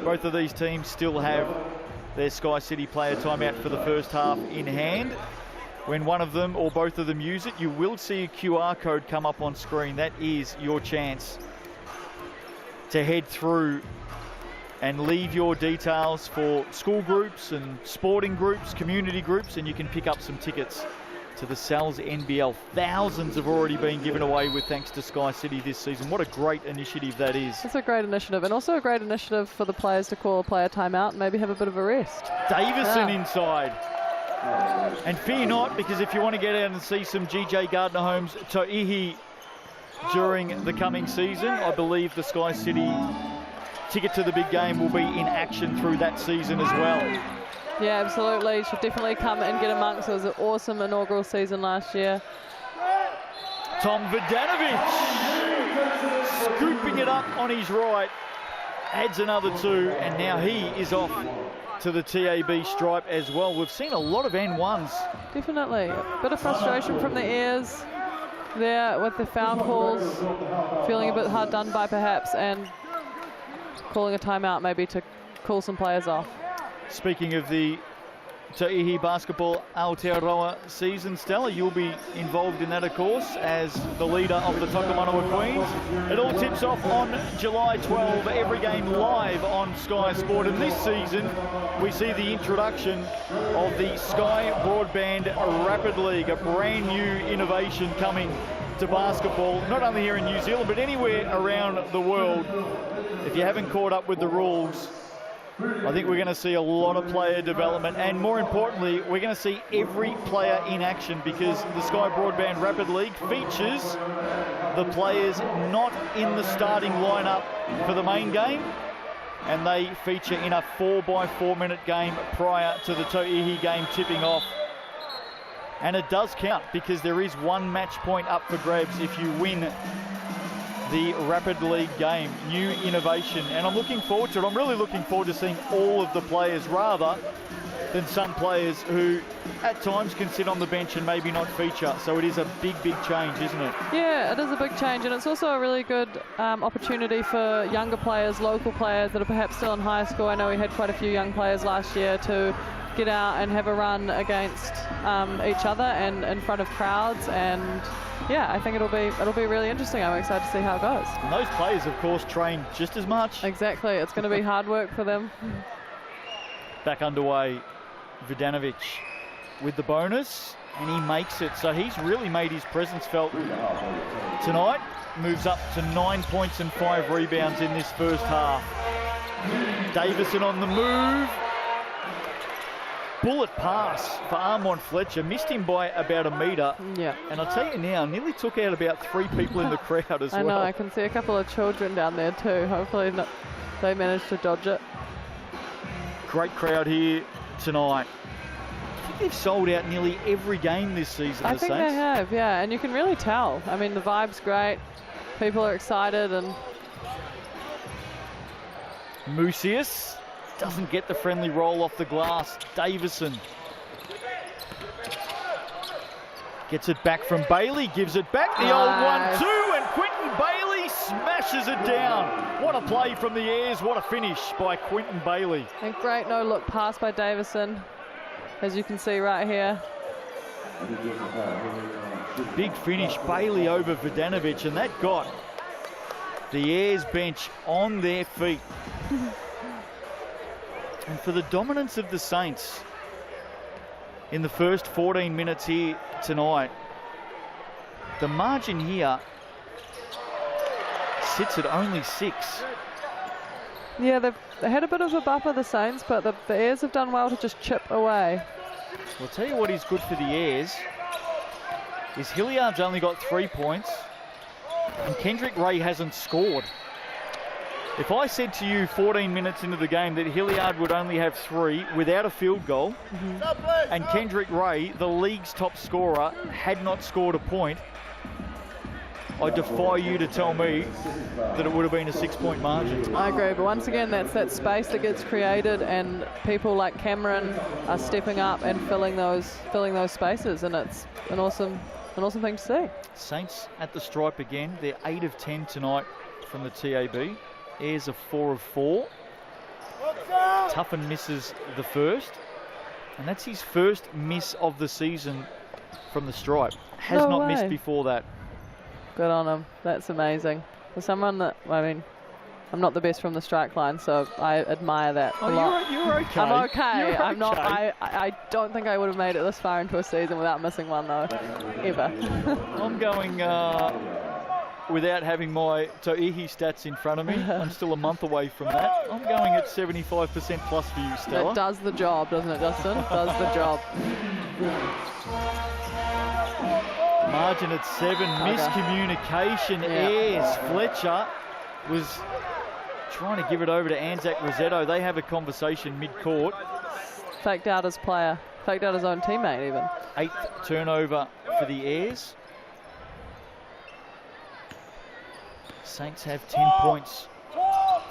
Both of these teams still have their Sky City player timeout for the first half in hand. When one of them or both of them use it, you will see a QR code come up on screen. That is your chance to head through and leave your details for school groups and sporting groups, community groups, and you can pick up some tickets to the Sal's NBL. Thousands have already been given away with thanks to Sky City this season. What a great initiative that is. It's a great initiative, and also a great initiative for the players to call a player timeout and maybe have a bit of a rest. Davison inside. And fear not, because if you want to get out and see some GJ Gardner-Holmes To'ihi during the coming season, I believe the Sky City ticket to the big game will be in action through that season as well. Yeah, absolutely. Should definitely come and get amongst. It was an awesome inaugural season last year. Tom Verdanovic scooping it up on his right, adds another 2, and now he is off to the TAB stripe as well. We've seen a lot of N1s. Definitely. A bit of frustration from the Airs there with the foul calls, feeling a bit hard done by perhaps, and calling a timeout maybe to cool some players off. Speaking of the Ta'ihi Basketball Aotearoa season, Stella, you'll be involved in that, of course, as the leader of the Tokomanawa Queens. It all tips off on July 12, every game live on Sky Sport. And this season, we see the introduction of the Sky Broadband Rapid League, a brand new innovation coming to basketball, not only here in New Zealand, but anywhere around the world. If you haven't caught up with the rules, I think we're going to see a lot of player development, and more importantly, we're going to see every player in action, because the Sky Broadband Rapid League features the players not in the starting lineup for the main game, and they feature in a 4x4 minute game prior to the To'ihi game tipping off. And it does count, because there is 1 match point up for grabs if you win the Rapid League game. New innovation, and I'm looking forward to it. I'm really looking forward to seeing all of the players, rather than some players who at times can sit on the bench and maybe not feature. So it is a big change, isn't it? Yeah, it is a big change, and it's also a really good opportunity for younger players, local players that are perhaps still in high school. I know we had quite a few young players last year to get out and have a run against each other and in front of crowds, and yeah, I think it'll be really interesting. I'm excited to see how it goes. And those players, of course, train just as much. Exactly, it's going to be hard work for them. Back underway, Vidanovic with the bonus, and he makes it. So he's really made his presence felt tonight. Moves up to 9 points and 5 rebounds in this first half. Davison on the move. Bullet pass for Armand Fletcher. Missed him by about a metre. Yeah. And I'll tell you now, nearly took out about 3 people in the crowd as well. I know, I can see a couple of children down there too. Hopefully they managed to dodge it. Great crowd here tonight. I think they've sold out nearly every game this season, I the think Saints. they have, yeah, and you can really tell. I mean, the vibe's great. People are excited, and Mucius doesn't get the friendly roll off the glass. Davison gets it back from Bailey, gives it back. The old 1-2, and Quinton Bailey smashes it down. What a play from the airs, what a finish by Quinton Bailey. and great no-look pass by Davison, as you can see right here. Big finish, Bailey over Vidanovic, and that got the Airs bench on their feet. And for the dominance of the Saints in the first 14 minutes here tonight, the margin here sits at only 6. Yeah, they had a bit of a buffer, the Saints, but the Airs have done well to just chip away. I'll tell you what is good for the Airs is Hilliard's only got 3 points and Kendrick Ray hasn't scored. If I said to you 14 minutes into the game that Hilliard would only have 3 without a field goal, and Kendrick Ray, the league's top scorer, had not scored a point, I defy you to tell me that it would have been a 6-point margin. I agree, but once again, that's that space that gets created, and people like Cameron are stepping up and filling those spaces, and it's an awesome thing to see. Saints at the stripe again. They're 8 of 10 tonight from the TAB. Ayers are 4 of 4. Tuffin misses the first, and that's his first miss of the season from the stripe. Has No not way. missed before that. Good on him. That's amazing. For someone that, I mean, I'm not the best from the strike line, so I admire that a lot. You're okay. I'm okay. You're I'm not. okay. I don't think I would have made it this far into a season without missing one though, ever. I'm going without having my To'ihi stats in front of me. I'm still a month away from that. I'm going at 75% plus for you, Stella. It does the job, doesn't it, Justin? Does the job. Margin at 7. Miscommunication. Yeah. Ayers. Fletcher was trying to give it over to Anzac Rosetto. They have a conversation mid-court. Faked out his player. Faked out his own teammate even. 8th turnover for the Ayers. Saints have 10 points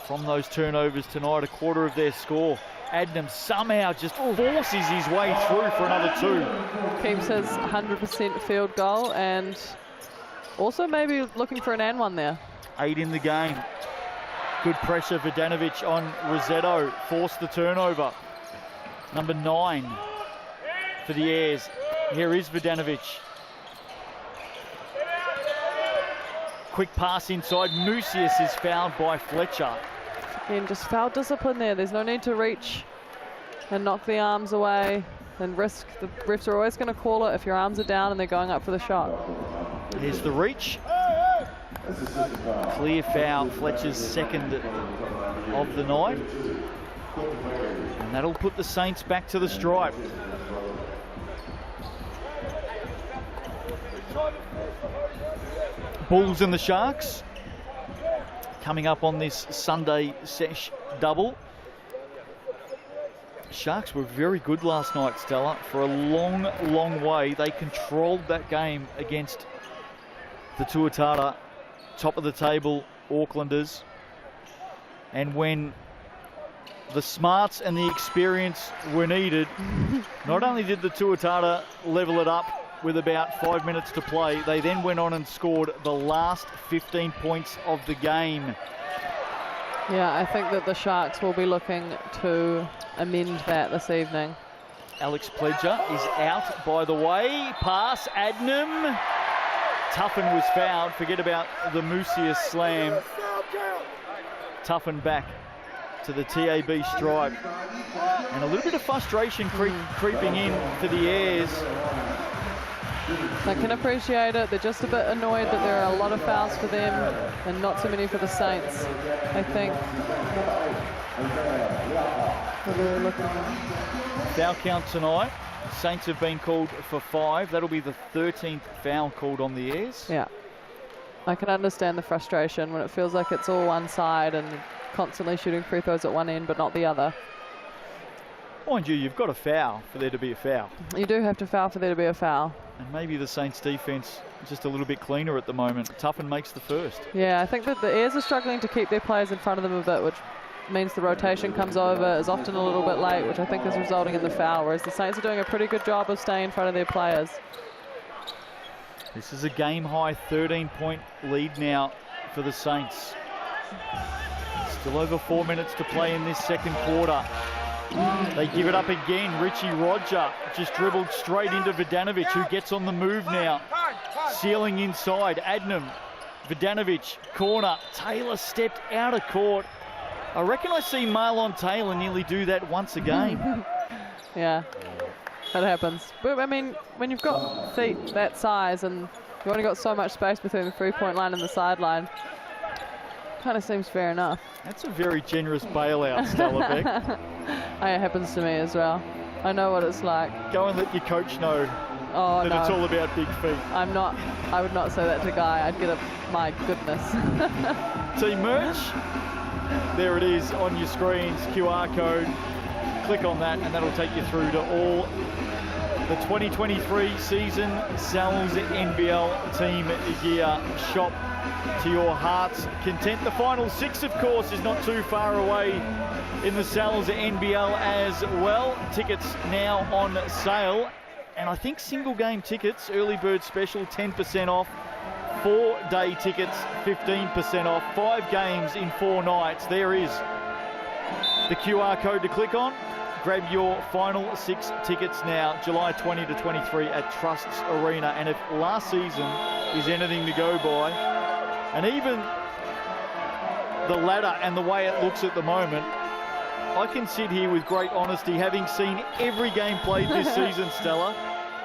from those turnovers tonight, a quarter of their score. Adnam somehow just forces his way through for another 2. Keeps his 100% field goal, and also maybe looking for an and one there. 8 in the game. Good pressure for Vidanovic on Rosetto. Forced the turnover. Number 9 for the Airs. Here is Vidanovic. Quick pass inside. Mucius is fouled by Fletcher. Again, just foul discipline there. There's no need to reach and knock the arms away and risk. The refs are always going to call it if your arms are down and they're going up for the shot. Here's the reach. Clear foul. Fletcher's second of the night. And that'll put the Saints back to the stripe. Bulls and the Sharks coming up on this Sunday sesh double. Sharks were very good last night, Stella. For a long way, they controlled that game against the Tuatara, top of the table Aucklanders. And when the smarts and the experience were needed. Not only did the Tuatara level it up with about 5 minutes to play, they then went on and scored the last 15 points of the game. Yeah, I think that the Sharks will be looking to amend that this evening. Alex Pledger is out, by the way. Pass, Adnam. Tuffin was fouled. Forget about the Musius slam. Tuffin back to the TAB stripe. And a little bit of frustration creeping in for the Airs. I can appreciate it. They're just a bit annoyed that there are a lot of fouls for them and not so many for the Saints, I think. Foul count tonight. Saints have been called for 5. That'll be the 13th foul called on the Airs. Yeah. I can understand the frustration when it feels like it's all one side and constantly shooting free throws at one end but not the other. Mind you, you've got a foul for there to be a foul. You do have to foul for there to be a foul. And maybe the Saints defence just a little bit cleaner at the moment. Tuffin makes the first. Yeah, I think that the Airs are struggling to keep their players in front of them a bit, which means the rotation comes over, is often a little bit late, which I think is resulting in the foul, whereas the Saints are doing a pretty good job of staying in front of their players. This is a game-high 13-point lead now for the Saints. Still over 4 minutes to play in this second quarter. They give it up again. Richie Roger just dribbled straight into Vidanovic, who gets on the move now. Sealing inside. Adnam, Vidanovic, corner. Taylor stepped out of court. I reckon I see Marlon Taylor nearly do that once a game. Yeah, that happens. But I mean, when you've got feet that size and you've only got so much space between the three-point line and the sideline, kind of seems fair enough. That's a very generous bailout, Stella Beck. It happens to me as well. I know what it's like. Go and let your coach know that it's all about big feet. I would not say that to Guy. I'd get a, my goodness. Team merch, there it is on your screens, QR code. Click on that and that'll take you through to all the 2023 season Sal's NBL team gear. Shop to your heart's content. The final 6, of course, is not too far away in the Sal's NBL as well. Tickets now on sale, and I think single game tickets, early bird special, 10% off. 4-day tickets, 15% off. 5 games in 4 nights. There is the QR code to click on. Grab your final 6 tickets now, July 20 to 23 at Trust's Arena. And if last season is anything to go by, and even the ladder and the way it looks at the moment, I can sit here with great honesty, having seen every game played this season, Stella.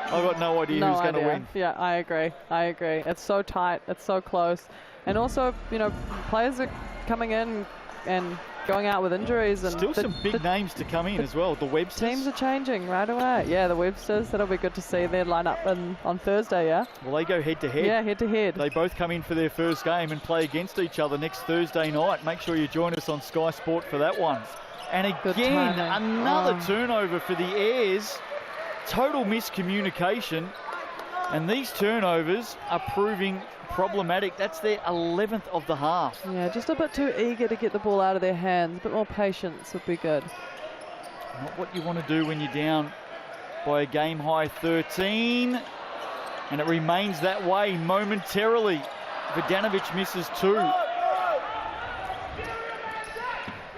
I've got no idea who's going to win. Yeah, I agree. It's so tight. It's so close. And also, you know, players are coming in and going out with injuries. And still some big names to come in as well. The Websters. Teams are changing right away. Yeah, the Websters. That'll be good to see their lineup on Thursday, yeah? Well, they go head-to-head. Yeah, head-to-head. They both come in for their first game and play against each other next Thursday night. Make sure you join us on Sky Sport for that one. And again, another turnover for the Airs. Total miscommunication, and these turnovers are proving problematic. That's their 11th of the half. Yeah, just a bit too eager to get the ball out of their hands. A bit more patience would be good. Not what you want to do when you're down by a game-high 13, and it remains that way momentarily. Vidanovic misses 2.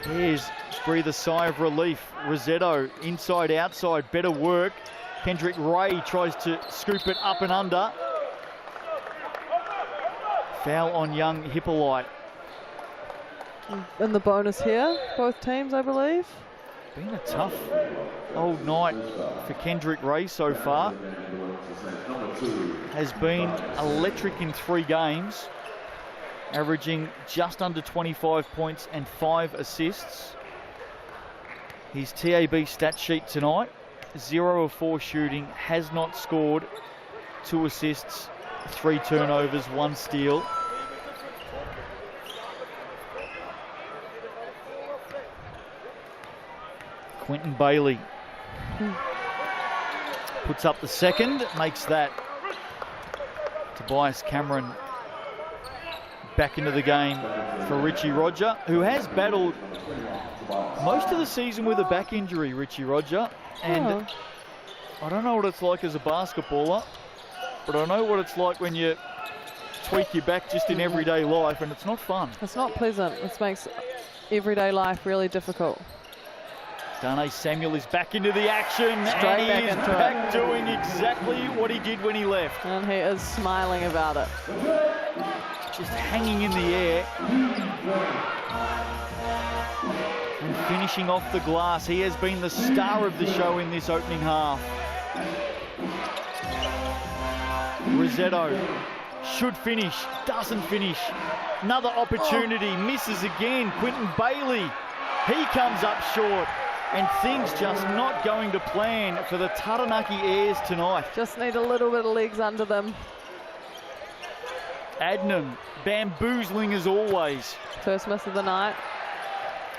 Here's breathe a sigh of relief. Rosetto inside outside, better work. Kendrick Ray tries to scoop it up and under. Foul on young Hippolyte. And the bonus here, both teams, I believe. Been a tough old night for Kendrick Ray so far. Has been electric in 3 games, averaging just under 25 points and 5 assists. His TAB stat sheet tonight, 0 of 4 shooting, has not scored, 2 assists, 3 turnovers, 1 steal. Quentin Bailey puts up the second, makes that. Tobias Cameron back into the game for Richie Roger, who has battled most of the season with a back injury, Richie Roger. And I don't know what it's like as a basketballer, but I know what it's like when you tweak your back just in everyday life, and it's not fun. It's not pleasant. This makes everyday life really difficult. Darnay Samuel is back into the action, Straight and back he is into back it. doing exactly what he did when he left. And he is smiling about it. Just hanging in the air. And finishing off the glass. He has been the star of the show in this opening half. Rossetto should finish, doesn't finish. Another opportunity, misses again. Quinton Bailey, he comes up short. And things just not going to plan for the Taranaki Airs tonight. Just need a little bit of legs under them. Adnam, bamboozling as always. First miss of the night.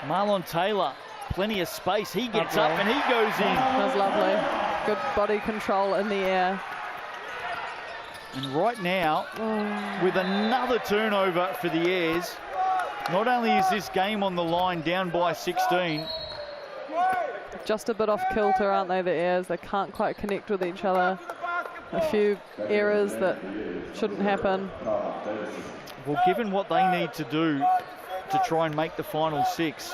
Marlon Taylor, plenty of space. He gets up and he goes in. That was lovely. Good body control in the air. And right now, with another turnover for the Airs, not only is this game on the line down by 16, just a bit off kilter, aren't they, the Airs? They can't quite connect with each other. A few errors that shouldn't happen. well, given what they need to do to try and make the final six,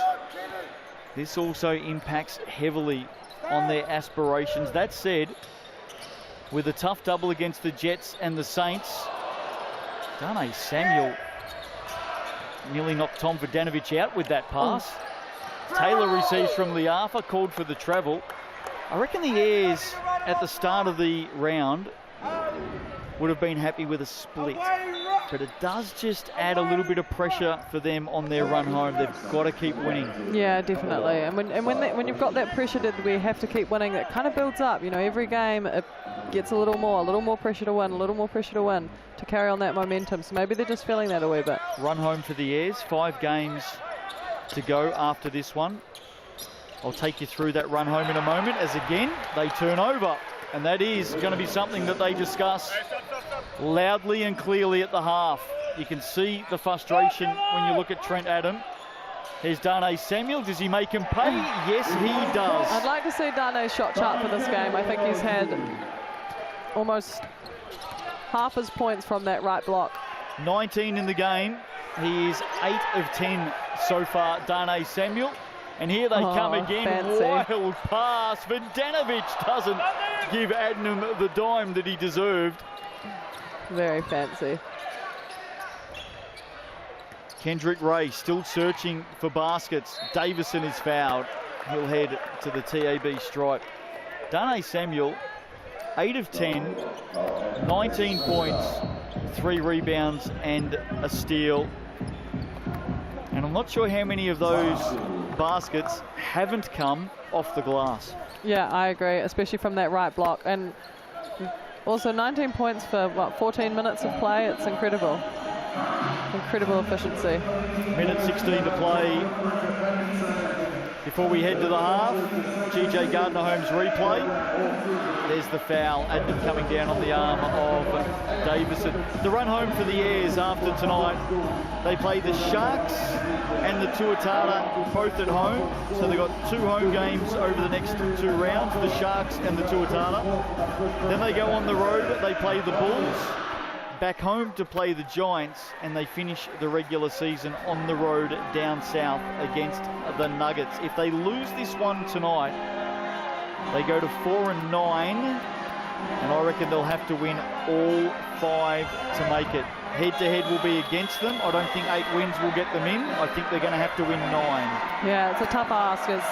this also impacts heavily on their aspirations. That said, with a tough double against the Jets and the Saints, Darnay Samuel nearly knocked Tom Vodanovic out with that pass. Taylor receives from Liafa, called for the travel. I reckon the Airs at the start of the round would have been happy with a split, but it does just add a little bit of pressure for them on their run home. They've got to keep winning. Yeah, definitely. And when you've got that pressure that we have to keep winning, that kind of builds up. You know, every game it gets a little more pressure to win, a little more pressure to win, to carry on that momentum. So maybe they're just feeling that a wee bit. Run home for the Airs, 5 games to go after this one. I'll take you through that run home in a moment, as again they turn over, and that is going to be something that they discuss loudly and clearly at the half. You can see the frustration when you look at Trent Adam. Here's Darnay Samuel. Does he make him pay? Yes, he does. I'd like to see Darnay's shot chart for this game. I think he's had almost half his points from that right block. 19 in the game. He is 8 of 10 so far, Darnay Samuel. And here they come again. Fancy. Wild pass. Vodanovic doesn't give Adnam the dime that he deserved. Very fancy. Kendrick Ray still searching for baskets. Davison is fouled. He'll head to the TAB stripe. Darnay Samuel, 8 of 10, 19 points, 3 rebounds and a steal. And I'm not sure how many of those baskets haven't come off the glass. Yeah, I agree, especially from that right block. And also 19 points for, 14 minutes of play. It's incredible. Incredible efficiency. Minute 16 to play before we head to the half. GJ Gardner-Holmes replay. There's the foul. Adnam coming down on the arm of Davison. The run home for the Airs after tonight. They play the Sharks and the Tuatara both at home. So they've got 2 home games over the next 2 rounds, the Sharks and the Tuatara. Then they go on the road. They play the Bulls. Back home to play the Giants, and they finish the regular season on the road down south against the Nuggets. If they lose this one tonight, they go to 4-9, and I reckon they'll have to win all 5 to make it. Head-to-head will be against them. I don't think 8 wins will get them in. I think they're going to have to win 9. Yeah, it's a tough ask. There's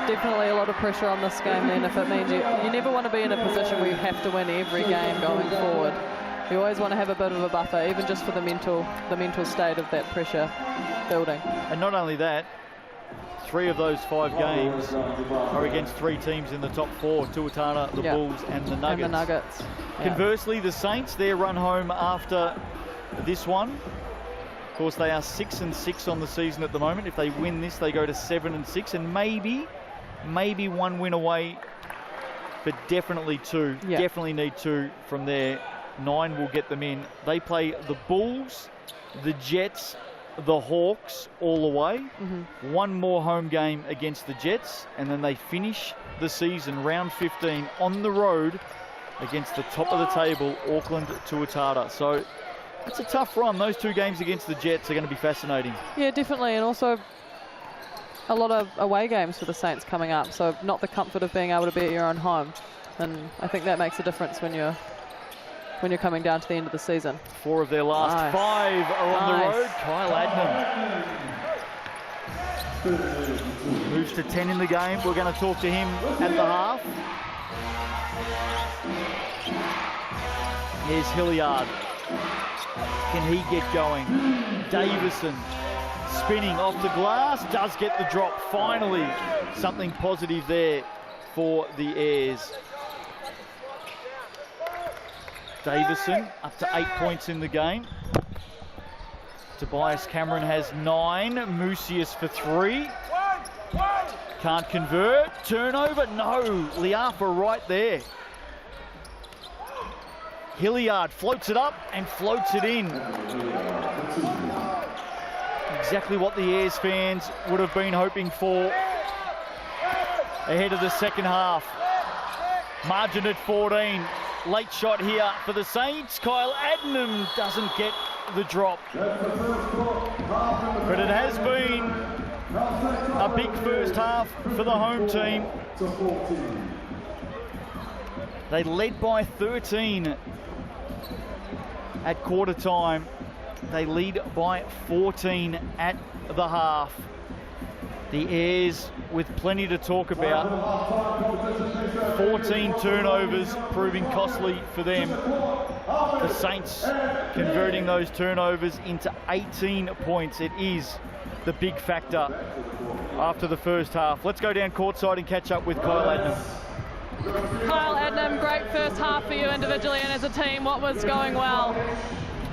definitely a lot of pressure on this game then, if it means you never want to be in a position where you have to win every game going forward. You always want to have a bit of a buffer, even just for the mental state of that pressure building. And not only that, 3 of those 5 games are against 3 teams in the top 4, Tuatara, the Bulls and the Nuggets. Conversely, the Saints, their run home after this one. Of course, they are 6-6 on the season at the moment. If they win this, they go to 7-6, and maybe 1 win away, but definitely 2. Definitely need 2 from there. 9 will get them in. They play the Bulls the Jets, the Hawks all the way. One more home game against the Jets, and then they finish the season, round 15, on the road against the top of the table, Auckland Tuatara. So it's a tough run. Those 2 games against the Jets are going to be fascinating. Yeah, definitely, and also a lot of away games for the Saints coming up, so not the comfort of being able to be at your own home, and I think that makes a difference when you're coming down to the end of the season. 4 of their last 5 are on the road. Kyle Adnam moves to 10 in the game. We're going to talk to him at the half. Here's Hilliard. Can he get going? Davison spinning off the glass, does get the drop. Finally, something positive there for the Airs. Davison up to 8 points in the game. Tobias Cameron has 9. Mucius for 3. Can't convert. Turnover? No. Liafa right there. Hilliard floats it up and floats it in. Exactly what the Airs fans would have been hoping for ahead of the second half. Margin at 14. Late shot here for the Saints. Kyle Adnam doesn't get the drop. But it has been a big first half for the home team. They led by 13 at quarter time. They lead by 14 at the half. The Airs with plenty to talk about. 14 turnovers proving costly for them. The Saints converting those turnovers into 18 points. It is the big factor after the first half. Let's go down courtside and catch up with Kyle Adnam. Kyle Adnam, great first half for you individually and as a team. What was going well?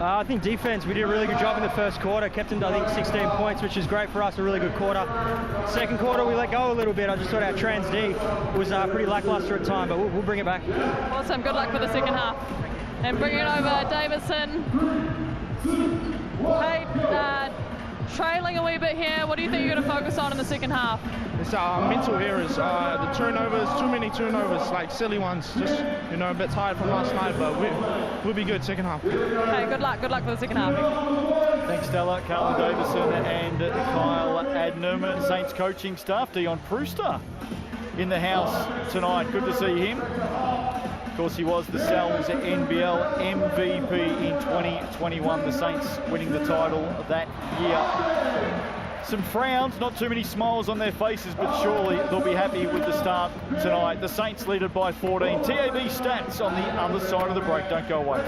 I think defense, we did a really good job in the first quarter. Kept them to, I think, 16 points, which is great for us, a really good quarter. Second quarter, we let go a little bit. I just thought our trans D was pretty lackluster at time, but we'll bring it back. Awesome, good luck for the second half. And bringing it over, Davison. Hey, trailing a wee bit here. What do you think you're going to focus on in the second half? It's our mental errors, the turnovers, too many turnovers, like silly ones. Just, you know, a bit tired from last night, but we'll be good second half. Okay, good luck for the second half. Thanks, Stella. Carlton Davison and Kyle Adnam. Saints coaching staff, Dion Prewster in the house tonight. Good to see him. Of course, he was the Sal's NBL MVP in 2021. The Saints winning the title that year. Some frowns, not too many smiles on their faces, but surely they'll be happy with the start tonight. The Saints lead it by 14. TAB stats on the other side of the break. Don't go away.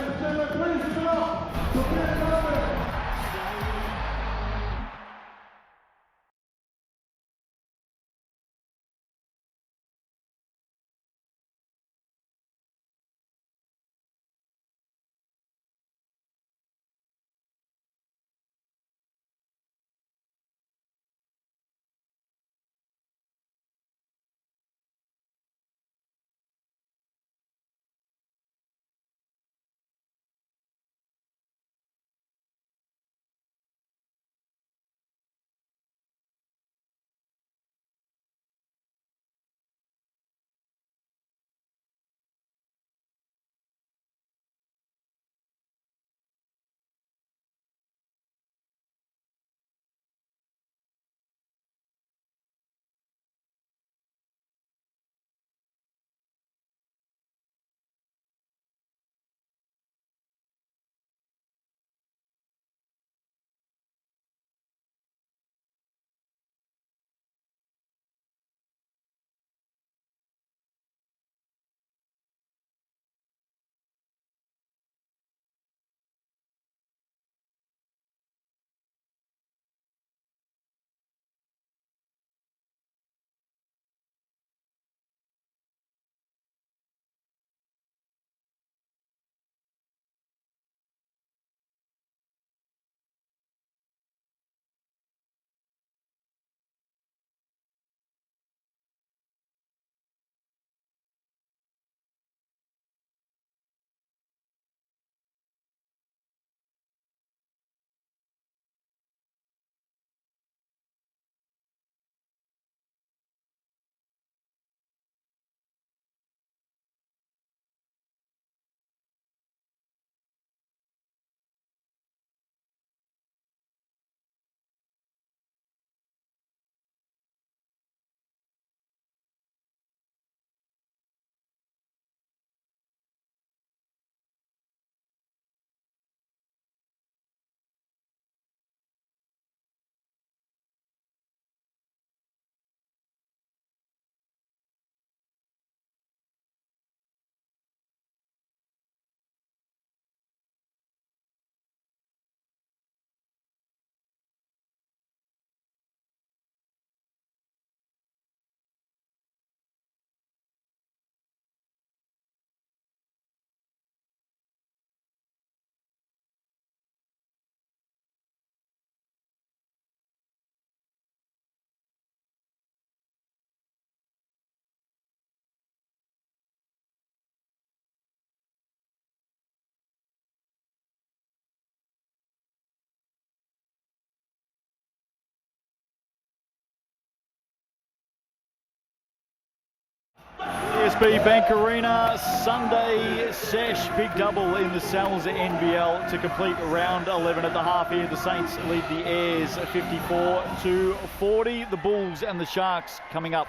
TSB Bank Arena, Sunday sesh, big double in the Salsa NBL to complete round 11 at the half here. The Saints lead the Airs 54-40. The Bulls and the Sharks coming up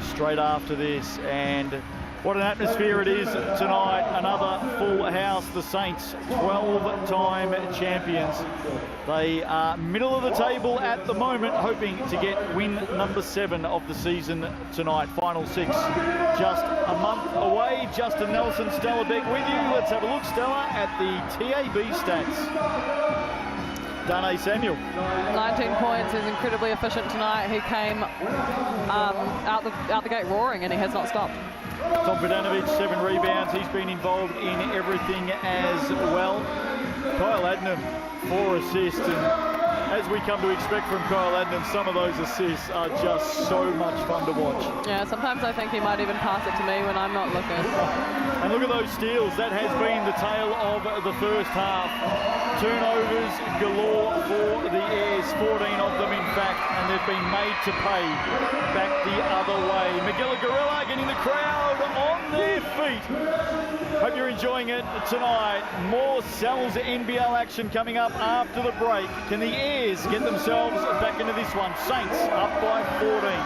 straight after this, and what an atmosphere it is tonight. Another full house. The Saints, 12-time champions. They are middle of the table at the moment, hoping to get win number 7 of the season tonight. Final 6 just a month away. Justin Nelson, Stella Beck with you. Let's have a look, Stella, at the TAB stats. Dane Samuel. 19 points. He's incredibly efficient tonight. He came out the gate roaring, and he has not stopped. Tom Bogdanovic, 7 rebounds. He's been involved in everything as well. Kyle Adnan, 4 assists. And as we come to expect from Kyle Adnan, some of those assists are just so much fun to watch. Yeah, sometimes I think he might even pass it to me when I'm not looking. And look at those steals. That has been the tale of the first half. Turnovers galore for the Airs, 14 of them in fact, and they've been made to pay back the other way. Miguel Gorilla getting the crowd on their feet. Hope you're enjoying it tonight. More Salsa NBL action coming up after the break. Can the Airs get themselves back into this one? Saints up by 14.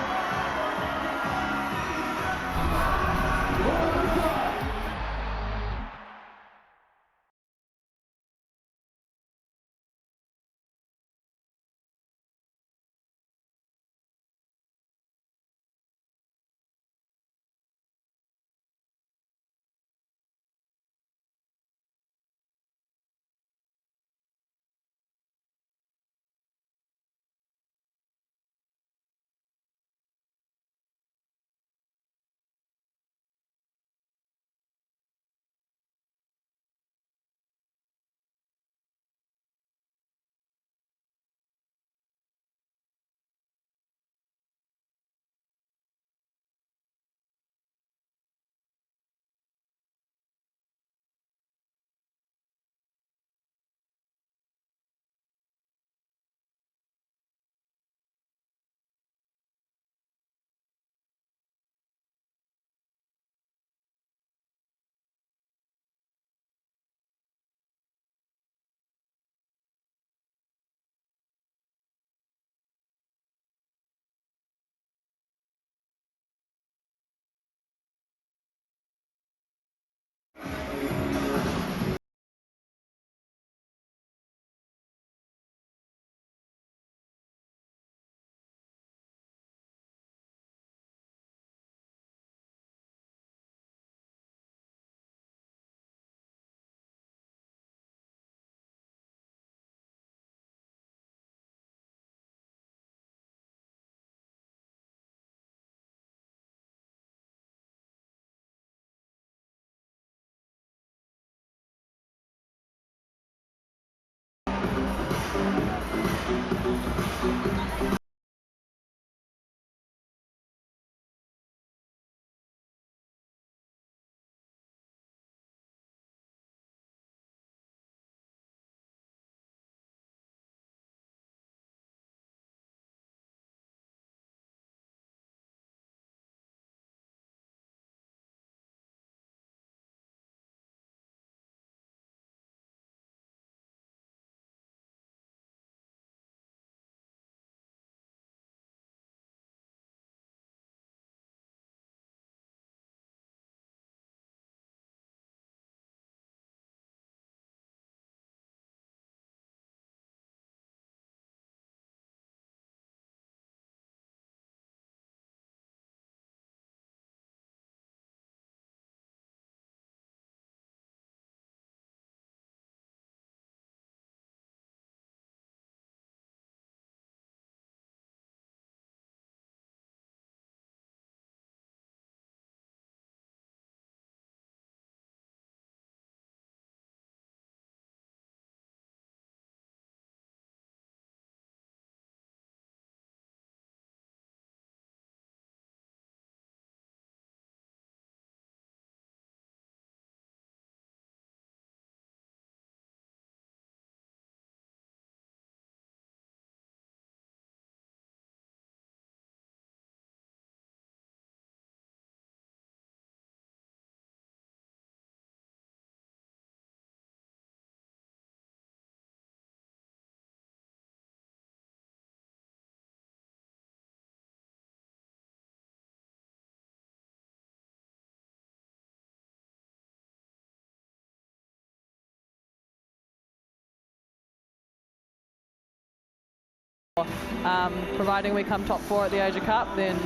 Providing we come top 4 at the Asia Cup, then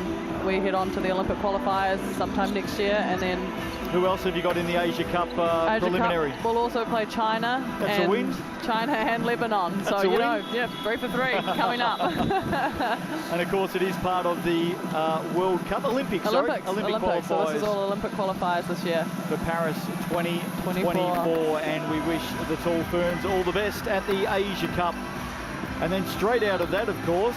we head on to the Olympic qualifiers sometime next year, and then who else have you got in the Asia Cup Asia preliminary? Cup, we'll also play China. That's and a win. China and Lebanon. That's so a you win. know, yeah, 3 for 3 coming up. And of course, it is part of the World Cup Olympic Olympics. qualifiers. So this is all Olympic qualifiers this year for Paris 2024, and we wish the tall ferns all the best at the Asia Cup. And then straight out of that, of course,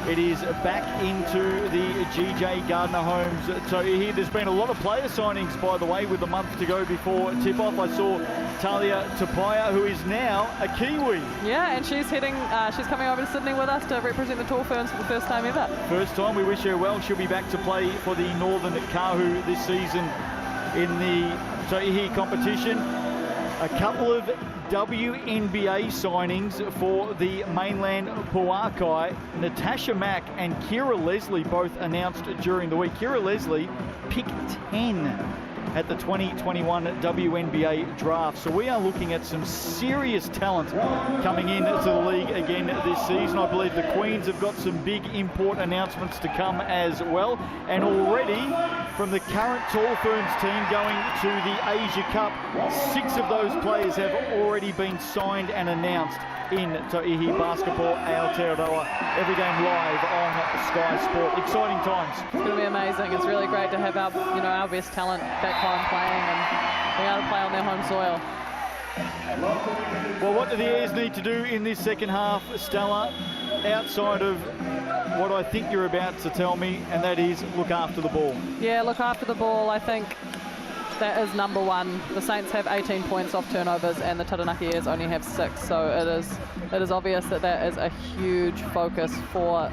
it is back into the GJ Gardner Homes. So here, there's been a lot of player signings, by the way, with a month to go before tip-off. I saw Talia Tapaya, who is now a Kiwi. Yeah, and she's coming over to Sydney with us to represent the Tall Ferns for the first time ever. First time. We wish her well. She'll be back to play for the Northern Kahu this season in the Ta'ihi competition. A couple of WNBA signings for the mainland Puakai. Natasha Mack and Kira Leslie both announced during the week. Kira Leslie picked 10 at the 2021 WNBA draft. So we are looking at some serious talent coming into the league again this season. I believe the Queens have got some big import announcements to come as well. And already from the current Tall Ferns team going to the Asia Cup, 6 of those players have already been signed and announced in Ta'ihi Basketball Aotearoa. Every game live on Sky Sport. Exciting times. It's going to be amazing. It's really great to have our best talent back home playing and being able to play on their home soil. Well, what do the Airs need to do in this second half, Stella, outside of what I think you're about to tell me, and that is look after the ball? Yeah, look after the ball. I think that is number one. The Saints have 18 points off turnovers and the Taranaki Airs only have 6, so it is obvious that that is a huge focus for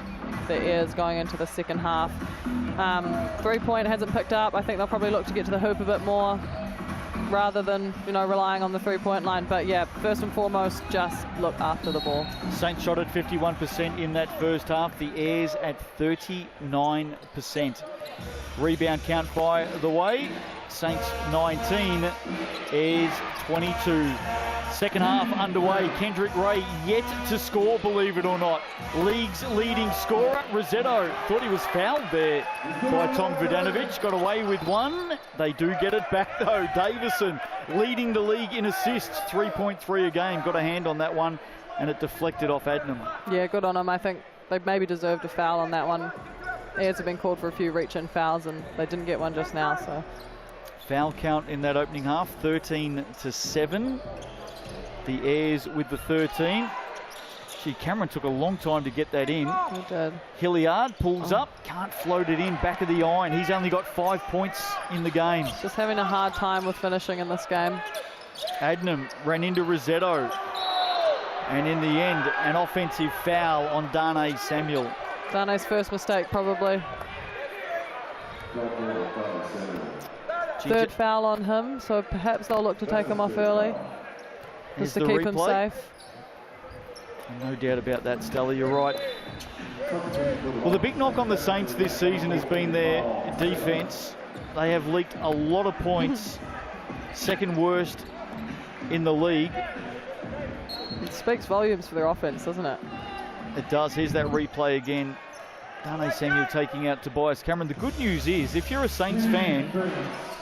the Airs going into the second half. 3-point hasn't picked up. I think they'll probably look to get to the hoop a bit more rather than, relying on the 3-point line. But yeah, first and foremost, just look after the ball. Saints shot at 51% in that first half. The Airs at 39%. Rebound count by the way. Saints 19, Airs 22. Second half underway. Kendrick Ray yet to score, believe it or not. League's leading scorer, Rossetto. Thought he was fouled there by Tom Vidanovic. Got away with one. They do get it back though. Davison leading the league in assists, 3.3 a game. Got a hand on that one and it deflected off Adnam. Yeah, good on him. I think they maybe deserved a foul on that one. Airs have been called for a few reach-in fouls and they didn't get one just now. So foul count in that opening half, 13-7. The Airs with the 13. Gee, Cameron took a long time to get that in. He did. Hilliard pulls up, can't float it in, back of the iron. He's only got 5 points in the game. Just having a hard time with finishing in this game. Adnam ran into Rossetto. And in the end, an offensive foul on Dane Samuel. Dane's first mistake, probably. Third foul on him, so perhaps they'll look to take him off early. Just to keep him safe. No doubt about that, Stella, you're right. Well, the big knock on the Saints this season has been their defence. They have leaked a lot of points. Second worst in the league. It speaks volumes for their offense, doesn't it? It does. Here's that replay again. Dane Samuel taking out Tobias Cameron. The good news is, if you're a Saints fan,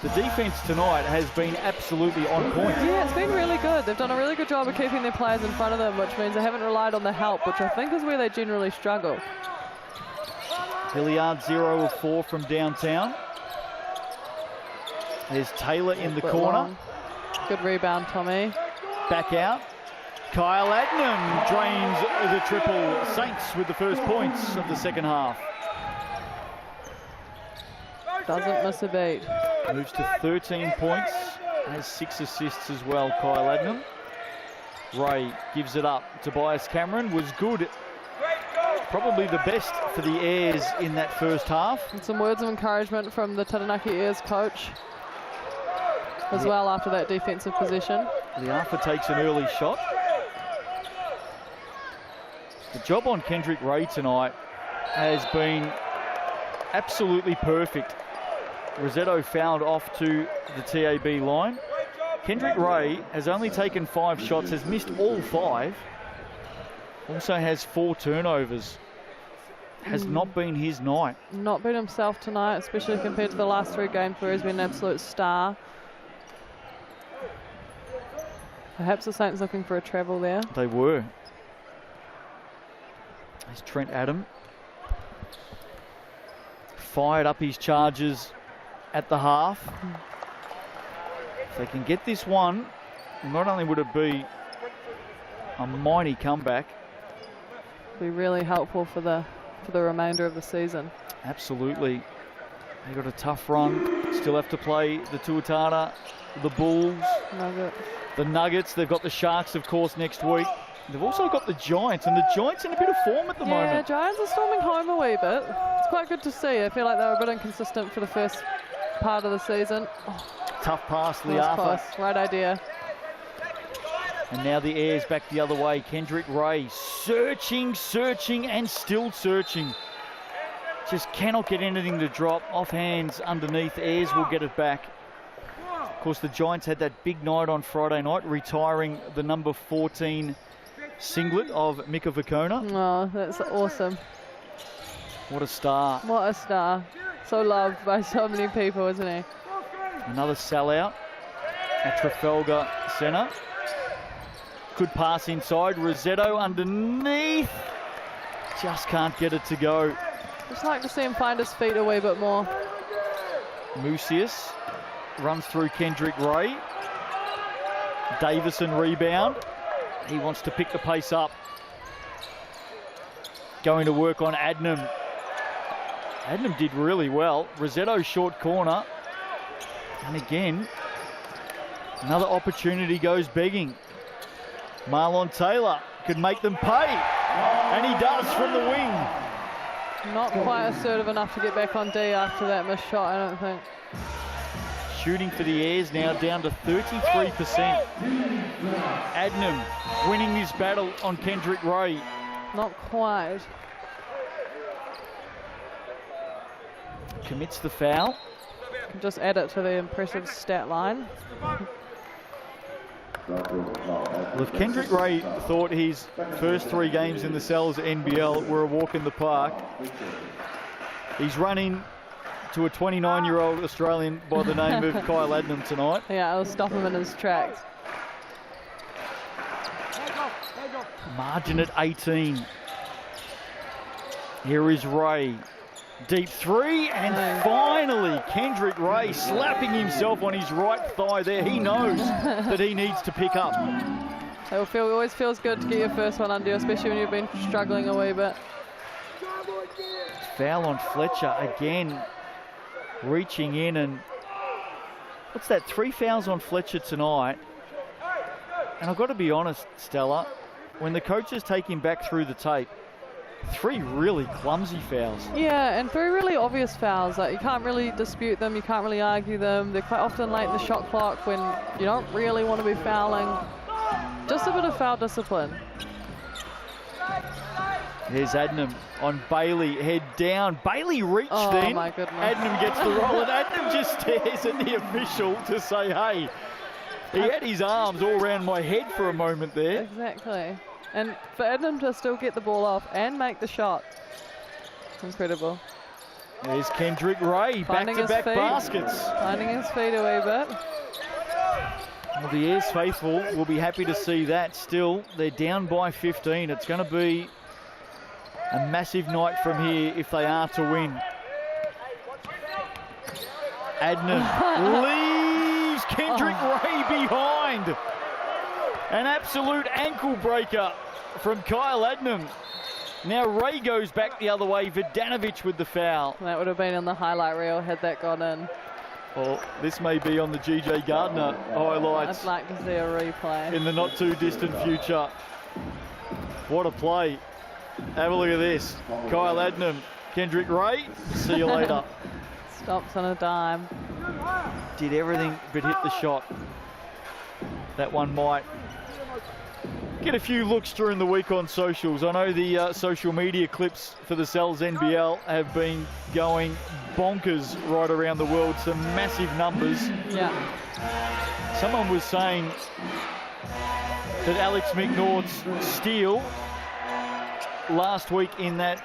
the defence tonight has been absolutely on point. Yeah, it's been really good. They've done a really good job of keeping their players in front of them, which means they haven't relied on the help, which I think is where they generally struggle. Hilliard 0 of 4 from downtown. There's Taylor in the corner. Long. Good rebound, Tommy. Back out. Kyle Adnam drains the triple. Saints with the first points of the second half. Doesn't miss a beat. Moves to 13 points. Has 6 assists as well, Kyle Adnam. Ray gives it up. Tobias Cameron was good. Probably the best for the Airs in that first half. And some words of encouragement from the Taranaki Airs coach as well after that defensive possession. Liafa takes an early shot. The job on Kendrick Ray tonight has been absolutely perfect. Rossetto fouled off to the TAB line. Kendrick Ray has only taken 5 shots, has missed all 5. Also has 4 turnovers. Has not been his night. Not been himself tonight, especially compared to the last 3 games where he's been an absolute star. Perhaps the Saints looking for a travel there. They were. There's Trent Adam. Fired up his charges at the half. If they can get this one, not only would it be a mighty comeback, be really helpful for the remainder of the season. Absolutely. They got a tough run. Still have to play the Tuatara, the Bulls, the Nuggets. They've got the Sharks, of course, next week. They've also got the Giants, and the Giants in a bit of form at the moment. Yeah, Giants are storming home a wee bit. It's quite good to see. I feel like they were a bit inconsistent for the first part of the season. Oh, tough pass, that was Liafa. close. Right idea. And now the air's back the other way. Kendrick Ray searching, and still searching. Just cannot get anything to drop. Off hands underneath. Ayres will get it back. Of course, the Giants had that big night on Friday night, retiring the number 14 singlet of Mika Vicona. Oh, that's awesome. What a star. What a star. So loved by so many people, isn't he? Another sellout at Trafalgar Centre. Good pass inside. Rossetto underneath. Just can't get it to go. Just like to see him find his feet a wee bit more. Mucius runs through Kendrick Ray. Davison rebound. He wants to pick the pace up. Going to work on Adnam. Adnam did really well. Rossetto short corner. And again, another opportunity goes begging. Marlon Taylor could make them pay. And he does from the wing. Not quite assertive enough to get back on D after that missed shot, I don't think. Shooting for the Airs now down to 33%. Adnam winning his battle on Kendrick Ray. Not quite. Commits the foul. Can just add it to the impressive stat line. Well, if Kendrick Ray thought his first 3 games in the Cells NBL were a walk in the park, he's running to a 29-year-old Australian by the name of Kyle Adnam tonight. Yeah, it'll stop him in his tracks. Margin at 18. Here is Ray. Deep 3, and finally Kendrick Ray slapping himself on his right thigh there. He knows that he needs to pick up. It always feels good to get your first one under you, especially when you've been struggling a wee bit. Foul on Fletcher again. Reaching in, and what's that? 3 fouls on Fletcher tonight. And I've got to be honest, Stella, when the coaches take him back through the tape, 3 really clumsy fouls. Yeah, and 3 really obvious fouls. Like, you can't really dispute them, you can't really argue them. They're quite often late in the shot clock when you don't really want to be fouling. Just a bit of foul discipline. Here's Adnam on Bailey, head down. Bailey reached Oh my goodness. Adnam gets the roll, and Adnam just stares at the official to say, hey. He had his arms all around my head for a moment there. Exactly. And for Adnam to still get the ball off and make the shot, incredible. There's Kendrick Ray, back-to-back baskets. Finding his feet a wee bit. Well, the Airs faithful will be happy to see that. Still, they're down by 15. It's going to be a massive night from here if they are to win. Adnam leaves Kendrick Ray behind. An absolute ankle breaker from Kyle Adnam. Now Ray goes back the other way. Vidanovic with the foul. That would have been in the highlight reel had that gone in. Well, this may be on the GJ Gardner highlights. I'd like to see a replay. In the not too distant future. What a play. Have a look at this. Kyle Adnam, Kendrick Ray, see you later. Stops on a dime. Did everything but hit the shot. That one might get a few looks during the week on socials. I know the social media clips for the Cells NBL have been going bonkers right around the world. Some massive numbers. Yeah. Someone was saying that Alex McNaughton's steal last week in that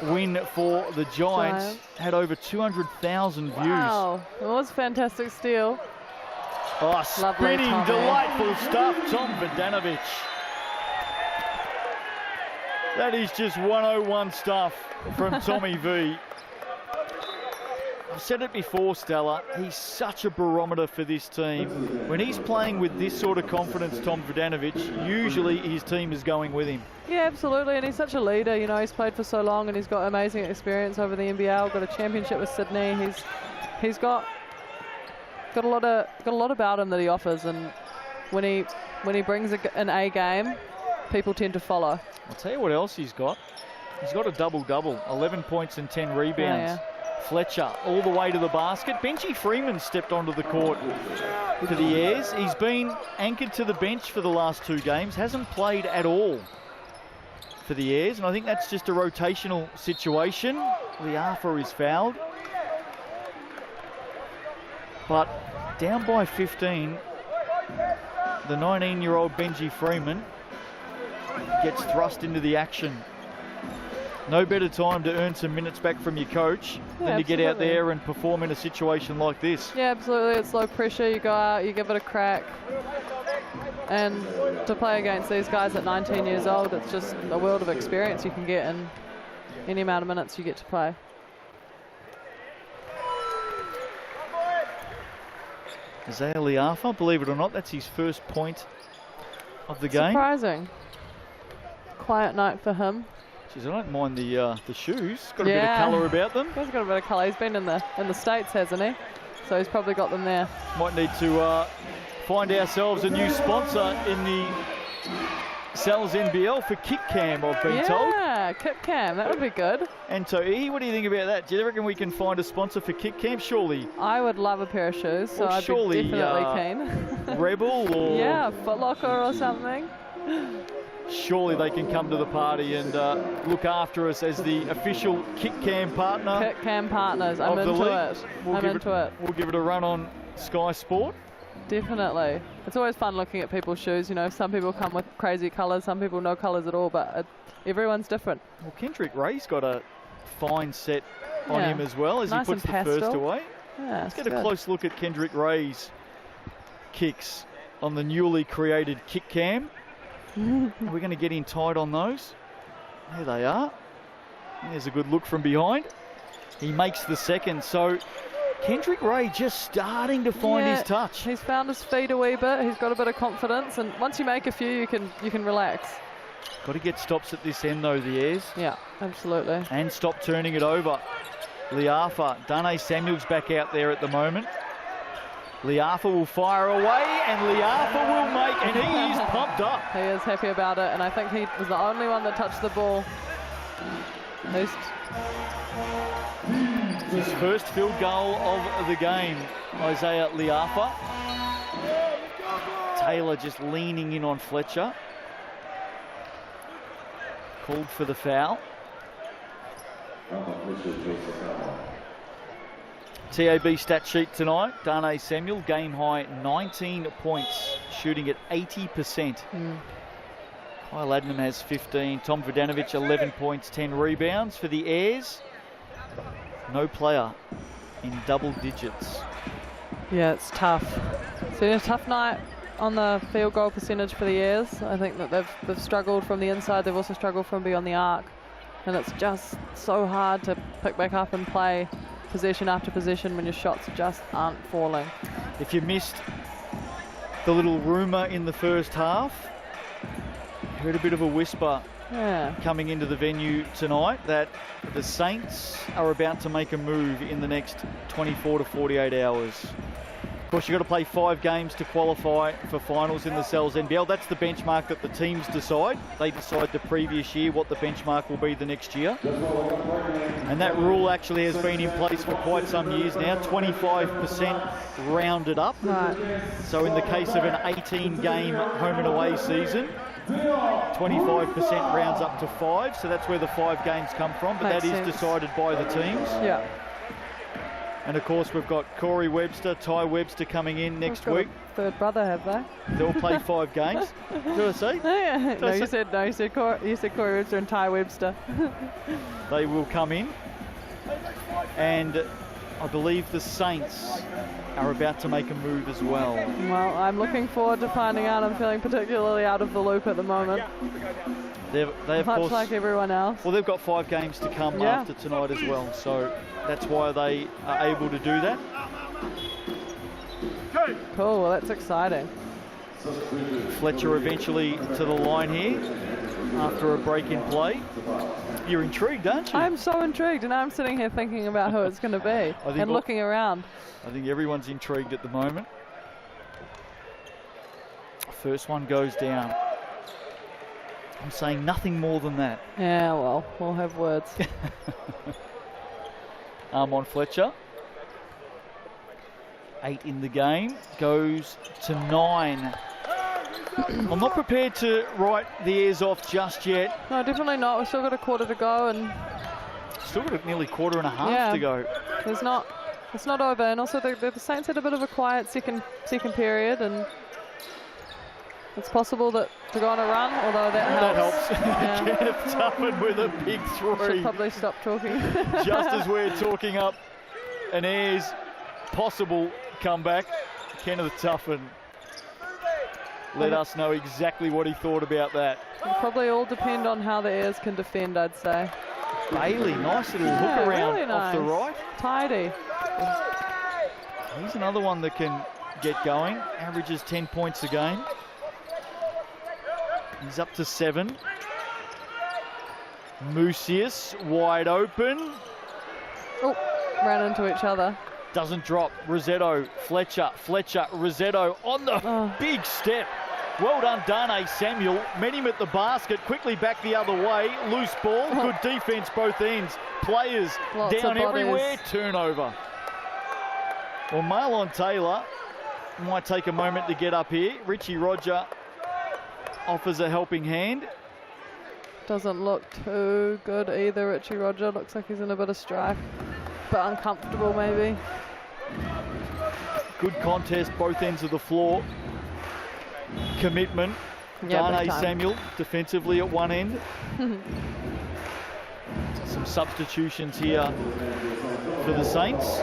win for the Giants. Had over 200,000 views. Wow, it was a fantastic steal. Oh, spinning, delightful stuff, Tom Vodanovic. That is just 101 stuff from Tommy V. I've said it before, Stella, he's such a barometer for this team. When he's playing with this sort of confidence, Tom Vodanovic, usually his team is going with him. Yeah, absolutely, and he's such a leader. You know, he's played for so long and he's got amazing experience over the NBL, got a championship with Sydney. He's got a lot about him that he offers, and when he brings an A game, people tend to follow. I'll tell you what else he's got. He's got a double-double, 11 points and 10 rebounds. Yeah. Fletcher all the way to the basket. Benji Freeman stepped onto the court for the Airs. He's been anchored to the bench for the last 2 games, hasn't played at all for the Airs, and I think that's just a rotational situation. Liafa is fouled. But down by 15, the 19-year-old Benji Freeman gets thrust into the action. No better time to earn some minutes back from your coach than to get out there and perform in a situation like this. Yeah, absolutely. It's low pressure. You go out, you give it a crack. And to play against these guys at 19 years old, it's just a world of experience you can get in any amount of minutes you get to play. Isaiah Liafa, believe it or not, that's his first point of the game. Surprising. Quiet night for him. Jeez, I don't mind the shoes. Got a bit of colour about them. He's got a bit of colour. He's been in the States, hasn't he? So he's probably got them there. Might need to find ourselves a new sponsor in the Sal's NBL for Kick Cam, I've been told. Yeah, Kick Cam. That would be good. And so, what do you think about that? Do you reckon we can find a sponsor for Kick Cam? Surely. I would love a pair of shoes, so I'd be definitely keen. Rebel or... Yeah, Foot Locker or something. Surely they can come to the party and look after us as the official Kick Cam partner. Kick Cam partners. I'm into it. I'm into it. We'll give it a run on Sky Sport. Definitely. It's always fun looking at people's shoes. You know, some people come with crazy colours, some people no colours at all, but everyone's different. Well, Kendrick Ray's got a fine set on him as well as nice he puts the pastel. first away. Yeah, Let's get a close look at Kendrick Ray's kicks on the newly created Kick Cam. We're going to get in tight on those. There they are. There's a good look from behind. He makes the second. So Kendrick Ray just starting to find his touch. He's found his feet a wee bit. He's got a bit of confidence, and once you make a few, you can relax. Got to get stops at this end though, the Airs. Yeah, absolutely. And stop turning it over. Liafa, Dane Samuel's back out there at the moment. Liafa will fire away, and Liafa will make, and he is pumped up. He is happy about it, and I think he was the only one that touched the ball. At least. His first field goal of the game, Isaiah Liafa. Taylor just leaning in on Fletcher. Called for the foul. TAB stat sheet tonight, Dane Samuel, game high 19 points, shooting at 80%. Kyle Adnam has 15, Tom Vodanovic 11 points, 10 rebounds for the Airs. No player in double digits. Yeah, it's tough. It's been a tough night on the field goal percentage for the Airs. I think that they've struggled from the inside, they've also struggled from beyond the arc. And it's just so hard to pick back up and play possession after possession when your shots just aren't falling. If you missed the little rumour in the first half, heard a bit of a whisper coming into the venue tonight that the Saints are about to make a move in the next 24 to 48 hours. Of course, you've got to play 5 games to qualify for finals in the Sal's NBL. That's the benchmark that the teams decide. They decide the previous year what the benchmark will be the next year. And that rule actually has been in place for quite some years now, 25% rounded up. Right. So in the case of an 18-game home and away season, 25% rounds up to 5, so that's where the 5 games come from, but that is decided by the teams. Yeah. And of course, we've got Corey Webster, Ty Webster coming in next week. Third brother, have they? They'll play 5 games. Did I say? Yeah. No, you said Corey Webster and Ty Webster. They will come in. And I believe the Saints are about to make a move as well. Well, I'm looking forward to finding out. I'm feeling particularly out of the loop at the moment. They of Much course, like everyone else. well, they've got 5 games to come after tonight as well, so that's why they are able to do that. Cool, well that's exciting. Fletcher eventually to the line here after a break in play. You're intrigued, aren't you? I'm so intrigued, and I'm sitting here thinking about who it's going to be and looking around. I think everyone's intrigued at the moment. First one goes down. I'm saying nothing more than that. Yeah, well, we'll have words. On Fletcher. 8 in the game, goes to 9. I'm not prepared to write the airs off just yet. No, definitely not. We've still got a quarter to go, and still got nearly quarter and a half to go. It's not over, and also the Saints had a bit of a quiet second period, and it's possible that to go on a run, although that helps. Kenneth Tuffin with a big 3. Should probably stop talking. Just as we're talking up an Ayers possible comeback, Kenneth Tuffin let us know exactly what he thought about that. It'll probably all depend on how the Ayers can defend, I'd say. Bailey, nice little hook around really off the right. Tidy. He's another one that can get going. Averages 10 points a game. He's up to 7. Musius wide open. Oh, ran into each other. Doesn't drop. Rosetto, Fletcher, Rosetto on the big step. Well done, Darnay Samuel. Met him at the basket, quickly back the other way. Loose ball, good defense both ends. Players Lots down of everywhere, turnover. Well, Marlon Taylor might take a moment to get up here. Richie Roger offers a helping hand. Doesn't look too good either, Richie Roger. Looks like he's in a bit of strife, but uncomfortable maybe. Good contest, both ends of the floor. Commitment. Darnay Samuel defensively at one end. Some substitutions here for the Saints.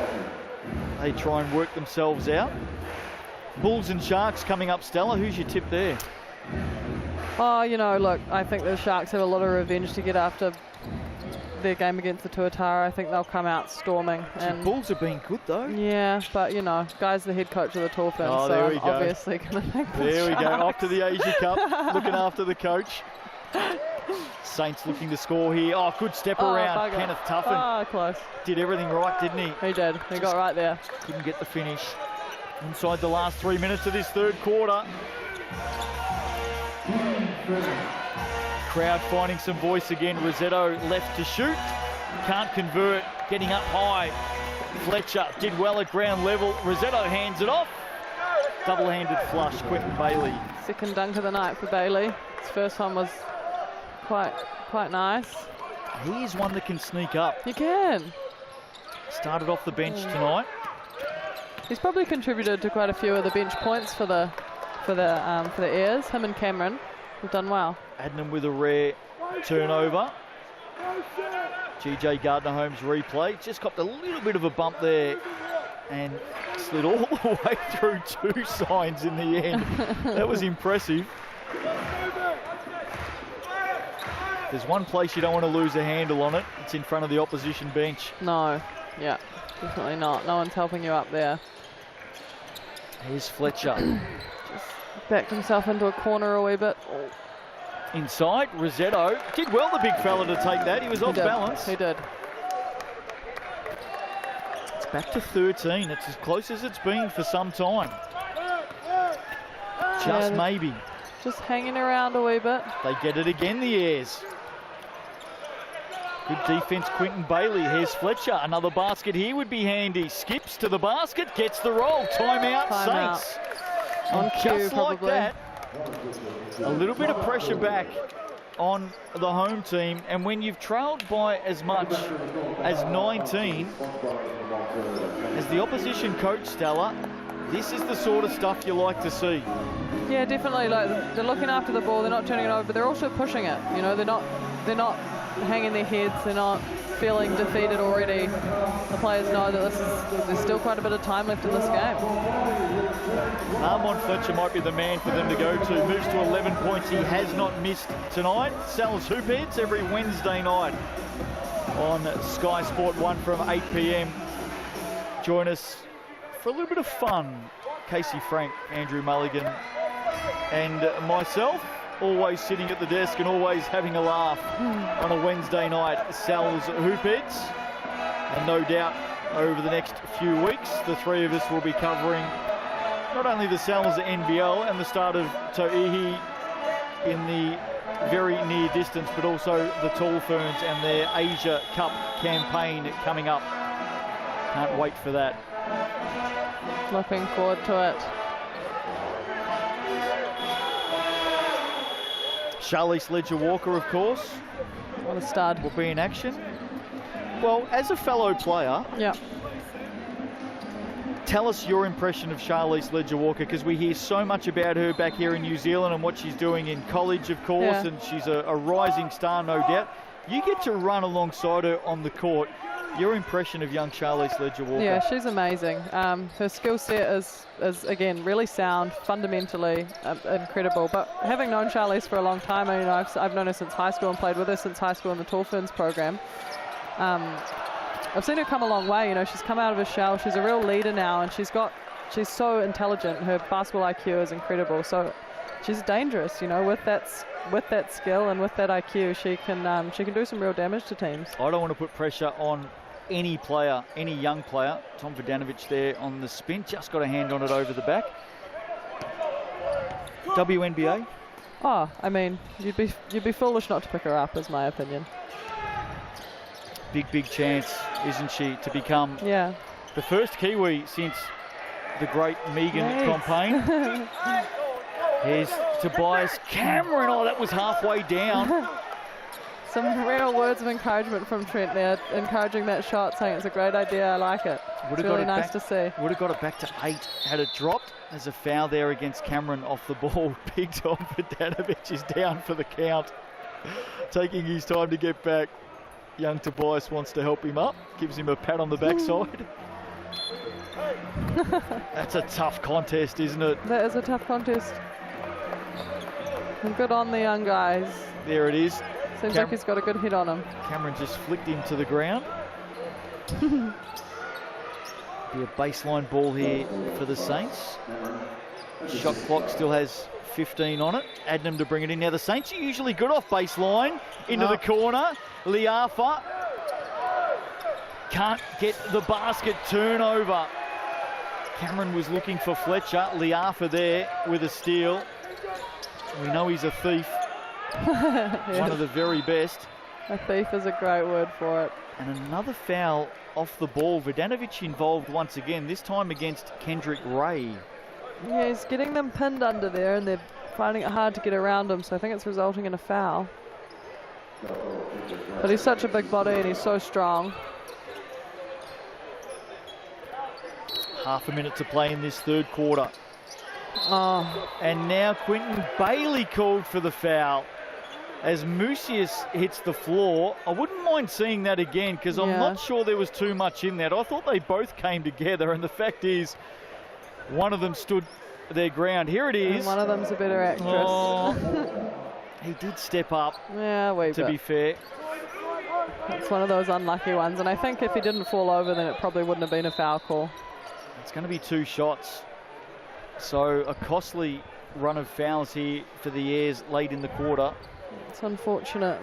They try and work themselves out. Bulls and Sharks coming up, Stella. Who's your tip there? Oh, you know, look, I think the Sharks have a lot of revenge to get after their game against the Tuatara. I think they'll come out storming. And the Bulls have been good though. Yeah, but you know, Guy's the head coach of the Dolphins, so I'm obviously going to think there we go, off to the Asia Cup, looking after the coach. Saints looking to score here. Oh, good step around. Bugger. Kenneth Tuffin. Oh, close. Did everything right, didn't he? He did. He got right there. Couldn't get the finish. Inside the last 3 minutes of this third quarter. Crowd finding some voice again. Rosetto left to shoot. Can't convert. Getting up high. Fletcher did well at ground level. Rosetto hands it off. Double-handed flush. Quentin Bailey. Second dunk of the night for Bailey. His first one was quite nice. He is one that can sneak up. He can. Started off the bench tonight. He's probably contributed to quite a few of the bench points for the Ayers. Him and Cameron have done well. Adnam with a rare turnover. GJ Gardner-Holmes replay. Just copped a little bit of a bump there and slid all the way through 2 signs in the end. That was impressive. There's one place you don't want to lose a handle on it. It's in front of the opposition bench. No, yeah, definitely not. No one's helping you up there. Here's Fletcher. Just backed himself into a corner a wee bit. Inside, Rosetto. Did well, the big fella, to take that. He was off balance. He did. It's back to 13. It's as close as it's been for some time. Just maybe. Just hanging around a wee bit. They get it again, the Ayers. Good defense, Quentin Bailey. Here's Fletcher. Another basket here would be handy. Skips to the basket, gets the roll. Timeout, Saints. On cue, just like probably. that, a little bit of pressure back on the home team. And when you've trailed by as much as 19, the opposition coach, Stella, this is the sort of stuff you like to see. Yeah, definitely. Like, they're looking after the ball, they're not turning it over, but they're also pushing it. You know, they're not hanging their heads, they're not feeling defeated already. The players know that there's still quite a bit of time left in this game. Armand Fletcher might be the man for them to go to. Moves to 11 points. He has not missed tonight. Sal's Hoopheads every Wednesday night on Sky Sport 1 from 8 p.m. Join us for a little bit of fun. Casey Frank, Andrew Mulligan and myself, always sitting at the desk and always having a laugh on a Wednesday night. Sal's Hoopheads. And no doubt over the next few weeks, the three of us will be covering not only the Sal's NBL and the start of To'ihi in the very near distance, but also the Tall Ferns and their Asia Cup campaign coming up. Can't wait for that. Looking forward to it. Charlize Ledger-Walker, of course, What a stud. will be in action. Well, as a fellow player, Yeah. tell us your impression of Charlize Ledger-Walker, because we hear so much about her back here in New Zealand and what she's doing in college, of course, Yeah. and she's a rising star, no doubt. You get to run alongside her on the court. Your impression of young Charlize Ledger-Walker? Yeah, she's amazing. Her skill set is again really sound, fundamentally incredible. But having known Charlize for a long time, I mean, I've known her since high school and played with her since high school in the Tall Ferns program. I've seen her come a long way. You know, she's come out of her shell. She's a real leader now, and she's so intelligent. Her basketball IQ is incredible. So she's dangerous. You know, with that skill and with that IQ, she can do some real damage to teams. I don't want to put pressure on any player, any young player. Tom Vodanovic there on the spin, just got a hand on it over the back. WNBA? Oh, I mean, you'd be foolish not to pick her up, is my opinion. Big chance, isn't she, to become Yeah. the first Kiwi since the great Megan Compain. Here's Tobias Cameron. Oh, that was halfway down. Some real words of encouragement from Trent there, encouraging that shot, saying it's a great idea, I like it. It's really nice to see. Would have got it back to 8 had it dropped. There's a foul there against Cameron off the ball. Big Tom Vodanovic is down for the count. Taking his time to get back. Young Tobias wants to help him up. Gives him a pat on the backside. That's a tough contest, isn't it? That is a tough contest. And good on the young guys. There it is. Seems like he's got a good hit on him. Cameron just flicked him to the ground. Be a baseline ball here for the Saints. Shot clock still has 15 on it. Adnam to bring it in. Now the Saints are usually good off baseline. Into the corner. Liafa can't get the basket turnover. Cameron was looking for Fletcher. Liafa there with a steal. We know he's a thief. One of the very best. A thief is a great word for it. And another foul off the ball. Vodanovic involved once again, this time against Kendrick Ray. Yeah, he's getting them pinned under there and they're finding it hard to get around him, so I think it's resulting in a foul. But he's such a big body and he's so strong. Half a minute to play in this third quarter. Oh. And now Quentin Bailey called for the foul as Mucius hits the floor. I wouldn't mind seeing that again because I'm not sure there was too much in that. I thought they both came together, and the fact is one of them stood their ground. Here it is. And one of them's a better actress. Oh, he did step up, to be fair. It's one of those unlucky ones, and I think if he didn't fall over, then it probably wouldn't have been a foul call. It's going to be 2 shots. So a costly run of fouls here for the Airs late in the quarter. It's unfortunate.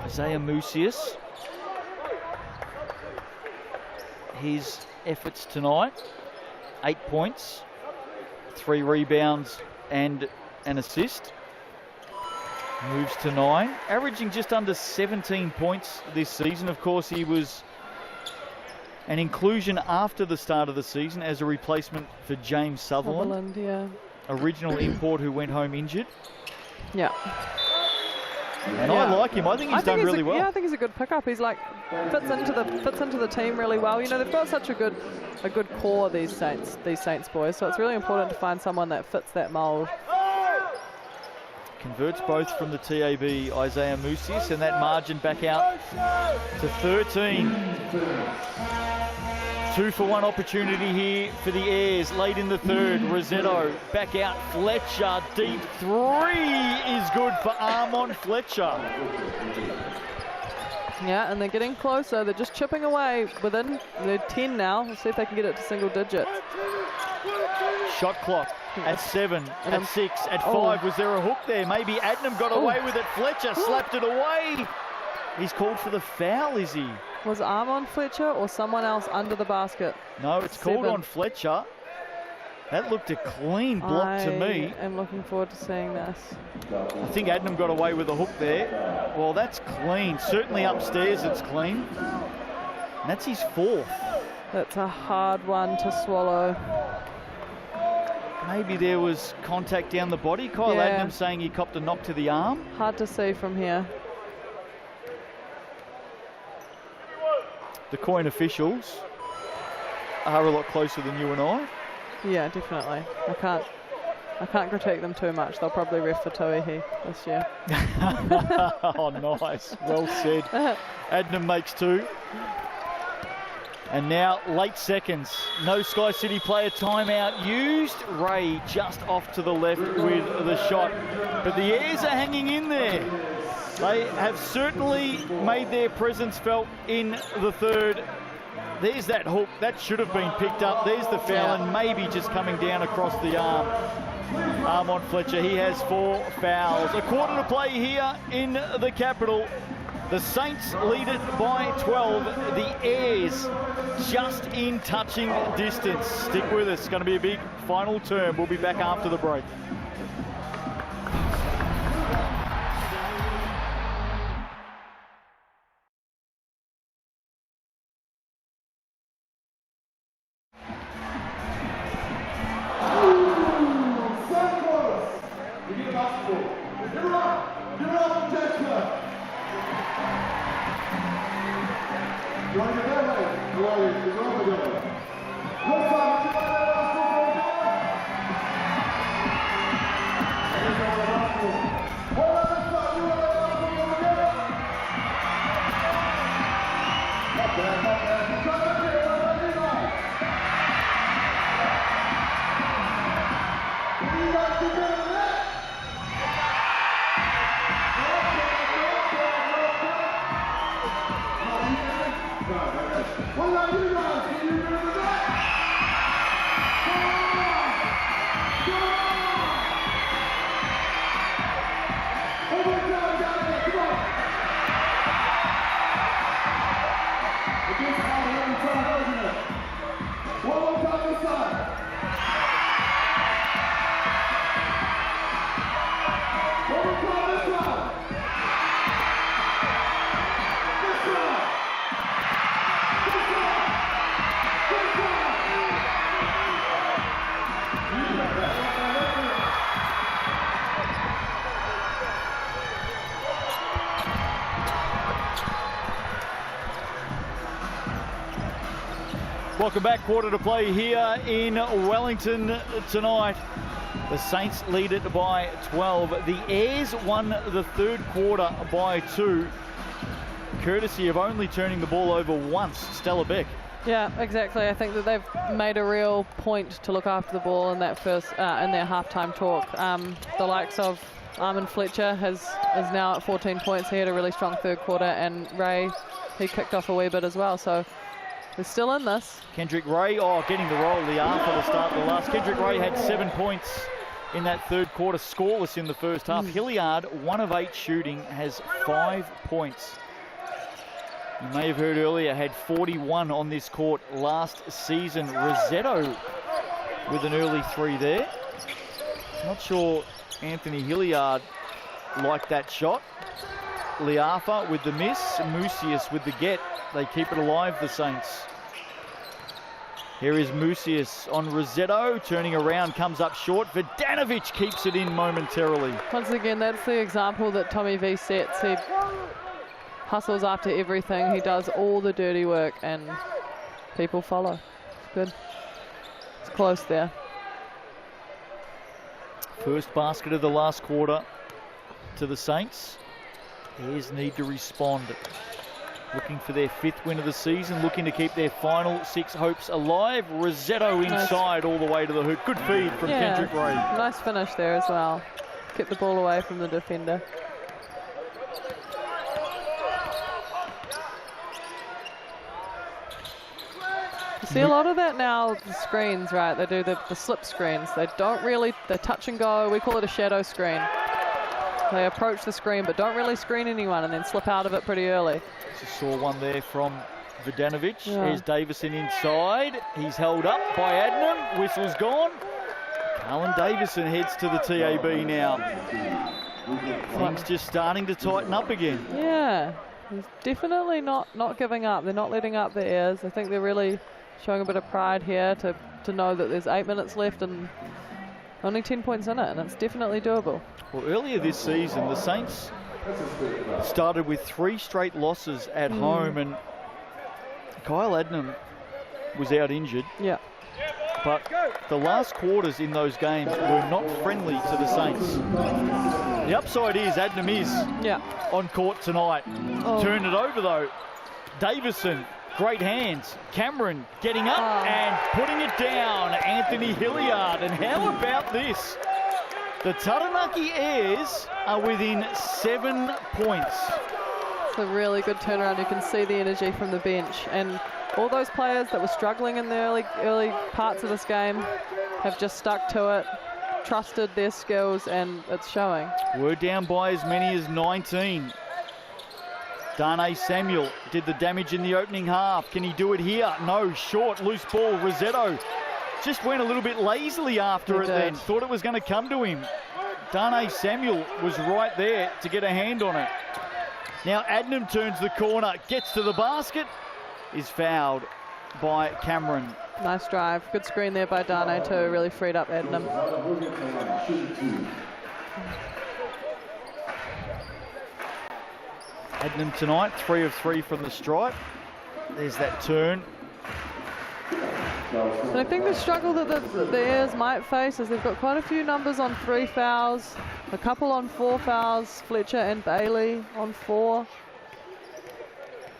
Isaiah Mucius. His efforts tonight, 8 points, 3 rebounds and an assist. Moves to 9, averaging just under 17 points this season. Of course, he was an inclusion after the start of the season as a replacement for James Sutherland. Original import who went home injured. Yeah. And I like him. I think he's done really well. Yeah, I think he's a good pickup. He's like fits into the team really well. You know, they've got such a good core, these Saints boys. So it's really important to find someone that fits that mould. Converts both from the TAB, Isaiah Musius, and that margin back out to 13. 2-for-1 opportunity here for the Airs. Late in the third, Rossetto back out. Fletcher, deep three is good for Armon Fletcher. Yeah, and they're getting closer. They're just chipping away within. They're 10 now. We'll see if they can get it to single digits. Shot clock at 7, at 6, at 5. Was there a hook there? Maybe Adnam got away with it. Fletcher slapped it away. He's called for the foul, is he? Was Armon Fletcher or someone else under the basket? No, it's called on Fletcher. That looked a clean block to me. I'm looking forward to seeing this. I think Adnam got away with a hook there. Well, that's clean. Certainly upstairs it's clean. And that's his 4th. That's a hard one to swallow. Maybe there was contact down the body. Kyle Adnam saying he copped a knock to the arm. Hard to see from here. The coin officials are a lot closer than you and I. Yeah, definitely. I can't critique them too much. They'll probably ref for Tauihi this year. Oh, nice. Well said. Adnam makes 2. And now late seconds. No Sky City player timeout used. Ray just off to the left with the shot. But the Airs are hanging in there. They have certainly made their presence felt in the third. There's that hook. That should have been picked up. There's the foul, and maybe just coming down across the arm. Armon Fletcher, he has 4 fouls. A quarter to play here in the capital. The Saints lead it by 12. The Airs just in touching distance. Stick with us. It's going to be a big final term. We'll be back after the break. Welcome back, quarter to play here in Wellington tonight. The Saints lead it by 12. The Airs won the third quarter by 2, courtesy of only turning the ball over once. Stella Beck. Yeah, exactly. I think that they've made a real point to look after the ball in that first, in their halftime talk. The likes of Armon Fletcher is now at 14 points. He had a really strong third quarter, and Ray, he kicked off a wee bit as well. So they're still in this. Kendrick Ray, getting the roll, the arm for the start of the last. Kendrick Ray had 7 points in that third quarter, scoreless in the first half. Hilliard, 1 of 8 shooting, has 5 points. You may have heard earlier, had 41 on this court last season. Rossetto with an early 3 there. Not sure Anthony Hilliard liked that shot. Liafa with the miss, Musius with the get. They keep it alive, the Saints. Here is Musius on Rossetto, turning around, comes up short. Vidanovic keeps it in momentarily. Once again, that's the example that Tommy V sets. He hustles after everything. He does all the dirty work and people follow. It's good. It's close there. First basket of the last quarter to the Saints. Bears need to respond. Looking for their 5th win of the season, looking to keep their final 6 hopes alive. Rosetto inside all the way to the hoop. Good feed from Kendrick Ray. Nice finish there as well. Kept the ball away from the defender. You see a lot of that now, the screens, right? They do the slip screens. They don't really, they touch and go. We call it a shadow screen. They approach the screen but don't really screen anyone and then slip out of it pretty early. Just saw one there from Vodanovic. There's Davison inside. He's held up by Adnam. Whistle's gone. Alan Davison heads to the TAB now. Things just starting to tighten up again. Yeah, he's definitely not giving up. They're not letting up their ears. I think they're really showing a bit of pride here to know that there's 8 minutes left and only 10 points in it, and it's definitely doable. Well, earlier this season, the Saints started with 3 straight losses at home, and Kyle Adnam was out injured. Yeah. But the last quarters in those games were not friendly to the Saints. The upside is Adnam is on court tonight. Turned it over though. Davison, great hands. Cameron getting up and putting it down. Anthony Hilliard. And how about this? The Taranaki Airs are within 7 points. It's a really good turnaround. You can see the energy from the bench. And all those players that were struggling in the early parts of this game have just stuck to it, trusted their skills, and it's showing. We're down by as many as 19. Darnay Samuel did the damage in the opening half. Can he do it here? No, short, loose ball. Rosetto just went a little bit lazily after it then. Thought it was going to come to him. Darnay Samuel was right there to get a hand on it. Now Adnam turns the corner, gets to the basket, is fouled by Cameron. Nice drive. Good screen there by Darnay too. Really freed up Adnam. Adnam tonight, 3 of 3 from the stripe. There's that turn. And I think the struggle that the Airs might face is they've got quite a few numbers on 3 fouls, a couple on 4 fouls, Fletcher and Bailey on 4.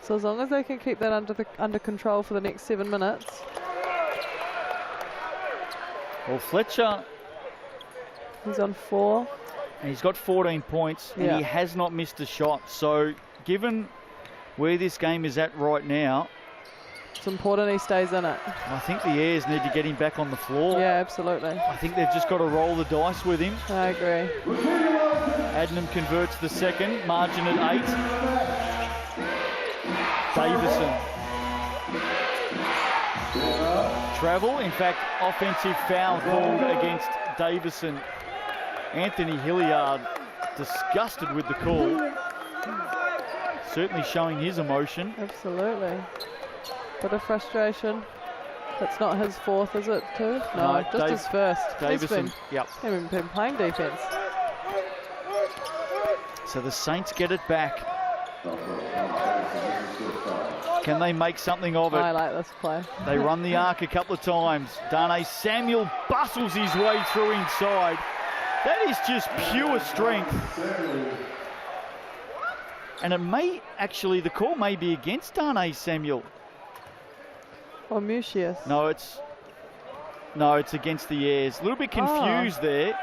So as long as they can keep that under control for the next 7 minutes. Well, Fletcher, he's on 4. And he's got 14 points and he has not missed a shot. So given where this game is at right now, it's important he stays in it. I think the Airs need to get him back on the floor. Yeah, absolutely. I think they've just got to roll the dice with him. I agree. Adnam converts the second, margin at 8. Davison. Travel, in fact, offensive foul called against Davison. Anthony Hilliard disgusted with the call. Certainly showing his emotion. Absolutely. Bit of frustration. That's not his 4th, is it, too? No, just his first. Davison, He's been playing defense. So the Saints get it back. Can they make something of it? I like this play. They run the arc a couple of times. Darnay Samuel bustles his way through inside. That is just pure strength. And it may actually, the call may be against Darnay Samuel. Or Mucius. No, it's against the Airs. A little bit confused there.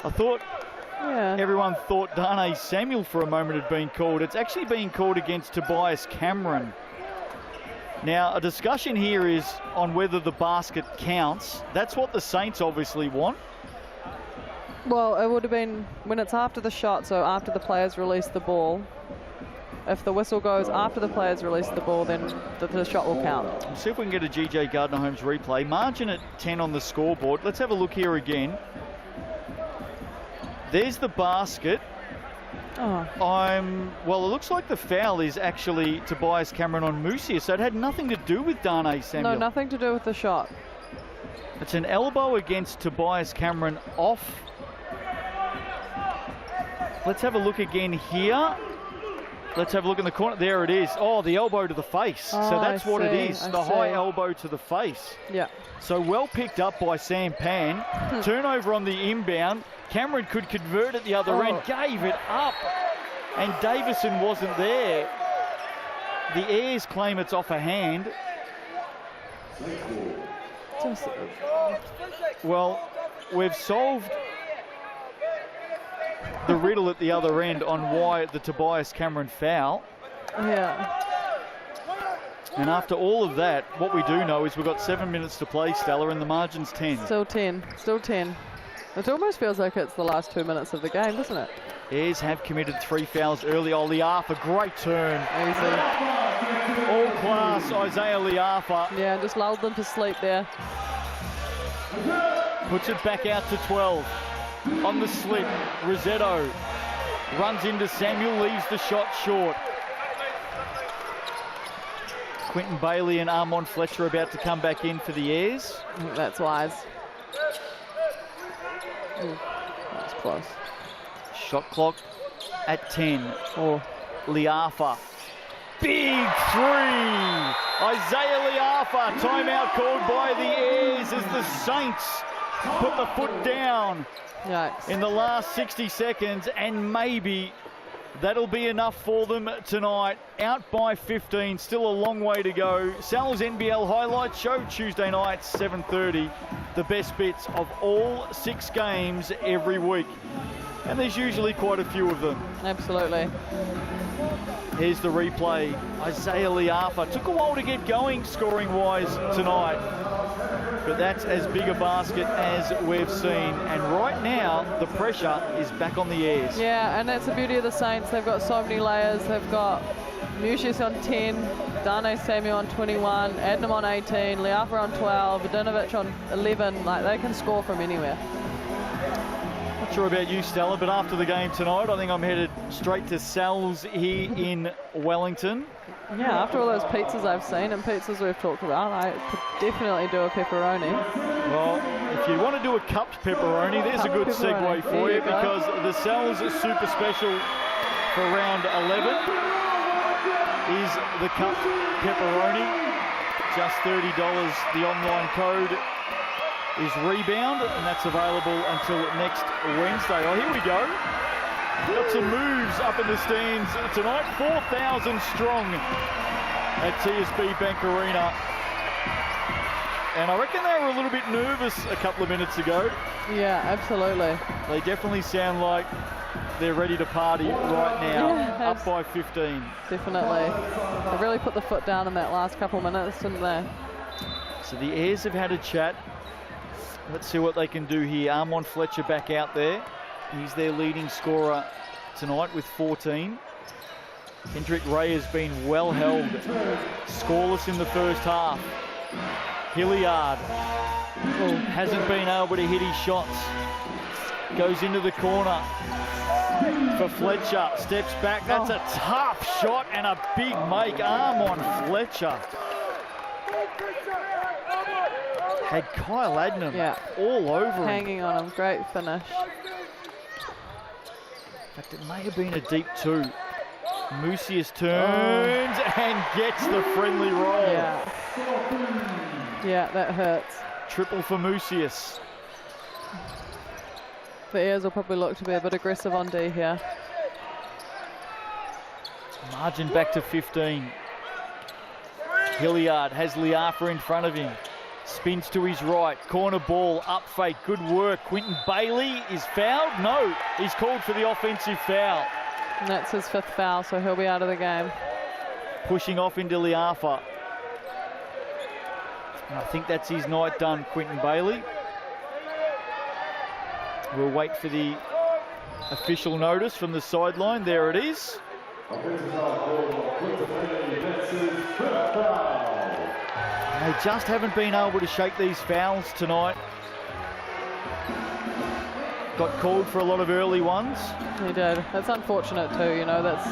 I thought everyone thought Darnay Samuel for a moment had been called. It's actually being called against Tobias Cameron. Now, a discussion here is on whether the basket counts. That's what the Saints obviously want. Well, it would have been when it's after the shot, so after the players release the ball. If the whistle goes after the players release the ball, then the shot will count. We'll see if we can get a GJ Gardner-Holmes replay. Margin at 10 on the scoreboard. Let's have a look here again. There's the basket. Well, it looks like the foul is actually Tobias Cameron on Musia, so it had nothing to do with Darnay Samuel. No, nothing to do with the shot. It's an elbow against Tobias Cameron off. Let's have a look again here. Let's have a look in the corner. There it is. Oh, the elbow to the face. Oh, So that's what it I is. see. The high elbow to the face. Yeah. So well picked up by Sam Pan. Turnover on the inbound. Cameron could convert at the other end. Gave it up. And Davison wasn't there. The Airs claim it's off a hand. Well, we've solved the riddle at the other end on why the Tobias Cameron foul. Yeah. And after all of that, what we do know is we've got 7 minutes to play, Stella, and the margin's 10. Still 10. Still 10. It almost feels like it's the last 2 minutes of the game, doesn't it? Airs have committed 3 fouls early. Oh, Liafa, great turn. Easy. All class, Isaiah Liafa. Yeah, just lulled them to sleep there. Puts it back out to 12. On the slip, Rosetto runs into Samuel, leaves the shot short. Quentin Bailey and Armand Fletcher about to come back in for the Airs. I think that's wise. That's close. Shot clock at 10. Oh. Liafa. Big three! Isaiah Liafa. Timeout called by the Airs as the Saints put the foot down. Yikes. In the last 60 seconds, and maybe that'll be enough for them tonight. Out by 15, still a long way to go. Sal's NBL Highlights Show, Tuesday nights, 7:30. The best bits of all 6 games every week. And there's usually quite a few of them. Absolutely. Here's the replay. Isaiah Liafa took a while to get going scoring-wise tonight. But that's as big a basket as we've seen. And right now, the pressure is back on the Airs. Yeah, and that's the beauty of the Saints. They've got so many layers. They've got Musius on 10, Dane Samuel on 21, Adnam on 18, Liafa on 12, Vodinovic on 11. Like, they can score from anywhere. Not sure about you, Stella, but after the game tonight, I think I'm headed straight to Sal's here in Wellington. Yeah, after all those pizzas I've seen and pizzas we've talked about, I could definitely do a pepperoni. Well, if you want to do a cupped pepperoni, there's a good segue for you because the Sal's Super Special for round 11 is the cupped pepperoni. Just $30. The online code is Rebound, and that's available until next Wednesday. Oh, here we go. Got some moves up in the stands tonight. 4,000 strong at TSB Bank Arena. And I reckon they were a little bit nervous a couple of minutes ago. Yeah, absolutely. They definitely sound like they're ready to party right now. Yeah, up by 15. Definitely. They really put the foot down in that last couple of minutes, didn't they? So the Airs have had a chat. Let's see what they can do here. Armand Fletcher back out there. He's their leading scorer tonight with 14. Kendrick Ray has been well held. Scoreless in the first half. Hilliard hasn't been able to hit his shots. Goes into the corner for Fletcher. Steps back. That's a tough shot and a big make. Armand Fletcher. Had Kyle Adnam all over him. Hanging on him. Great finish. In fact, it may have been a deep 2. Musius turns and gets the friendly roll. Yeah. Yeah, that hurts. Triple for Musius. The Airs will probably look to be a bit aggressive on D here. Margin back to 15. Hilliard has Liafa in front of him. Spins to his right. Corner ball, up fake. Good work. Quentin Bailey is fouled. No, he's called for the offensive foul. And that's his 5th foul, so he'll be out of the game. Pushing off into Liafa. And I think that's his night done, Quentin Bailey. We'll wait for the official notice from the sideline. There it is. They just haven't been able to shake these fouls tonight. Got called for a lot of early ones. He did. That's unfortunate too, you know, that's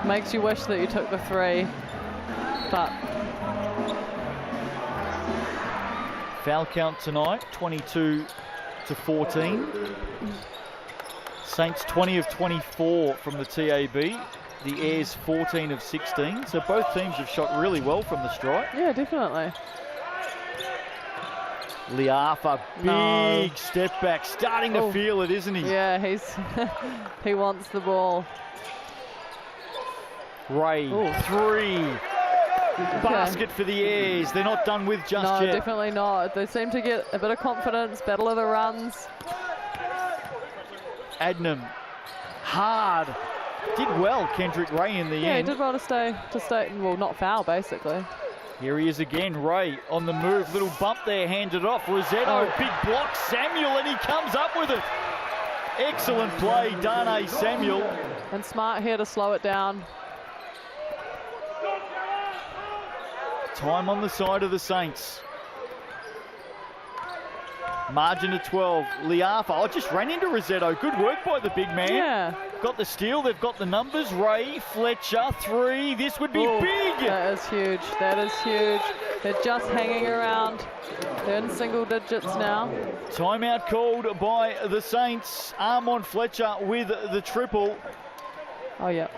makes you wish that you took the 3. But foul count tonight, 22 to 14. Saints 20 of 24 from the TAB. The Airs 14 of 16. So both teams have shot really well from the stripe. Yeah, definitely. Liafa, big step back, starting to feel it, isn't he? Yeah, he wants the ball. Ray, 3. Basket for the Airs. They're not done with just no, yet. No, definitely not. They seem to get a bit of confidence, battle of the runs. Adnam, hard. Did well, Kendrick Ray, in the end. Yeah, he did well to stay, well, not foul, basically. Here he is again, Ray on the move. Little bump there, handed off. Rosetto, big block. Samuel, and he comes up with it. Excellent play, Darnay Samuel. And Smart here to slow it down. Time on the side of the Saints. Margin of 12. Liafa, just ran into Rosetto. Good work by the big man. Yeah. Got the steal, they've got the numbers. Ray, Fletcher, 3. This would be big. That is huge. That is huge. They're just hanging around. They're in single digits now. Timeout called by the Saints. Armon Fletcher with the triple. Oh, yeah.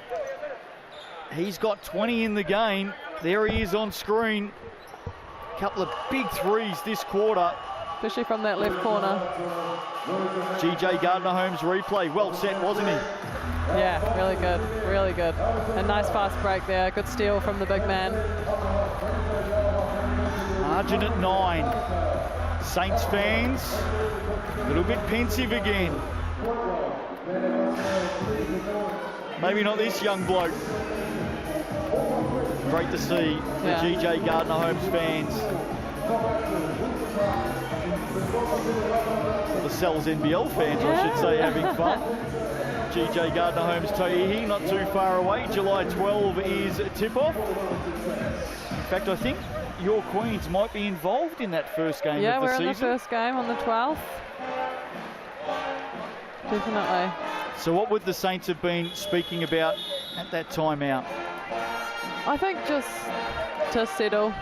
He's got 20 in the game. There he is on screen. Couple of big threes this quarter. Especially from that left corner. GJ Gardner-Holmes replay. Well set, wasn't he? Yeah, really good. Really good. A nice fast break there. Good steal from the big man. Margin at 9. Saints fans, a little bit pensive again. Maybe not this young bloke. Great to see the GJ Gardner-Holmes fans. The Cells NBL fans, I should say, having fun. GJ Gardner-Holmes Tauihi, not too far away. July 12 is tip-off. In fact, I think your Queens might be involved in that first game of the season. Yeah, we're in the first game on the 12th. Definitely. So what would the Saints have been speaking about at that timeout? I think just to settle,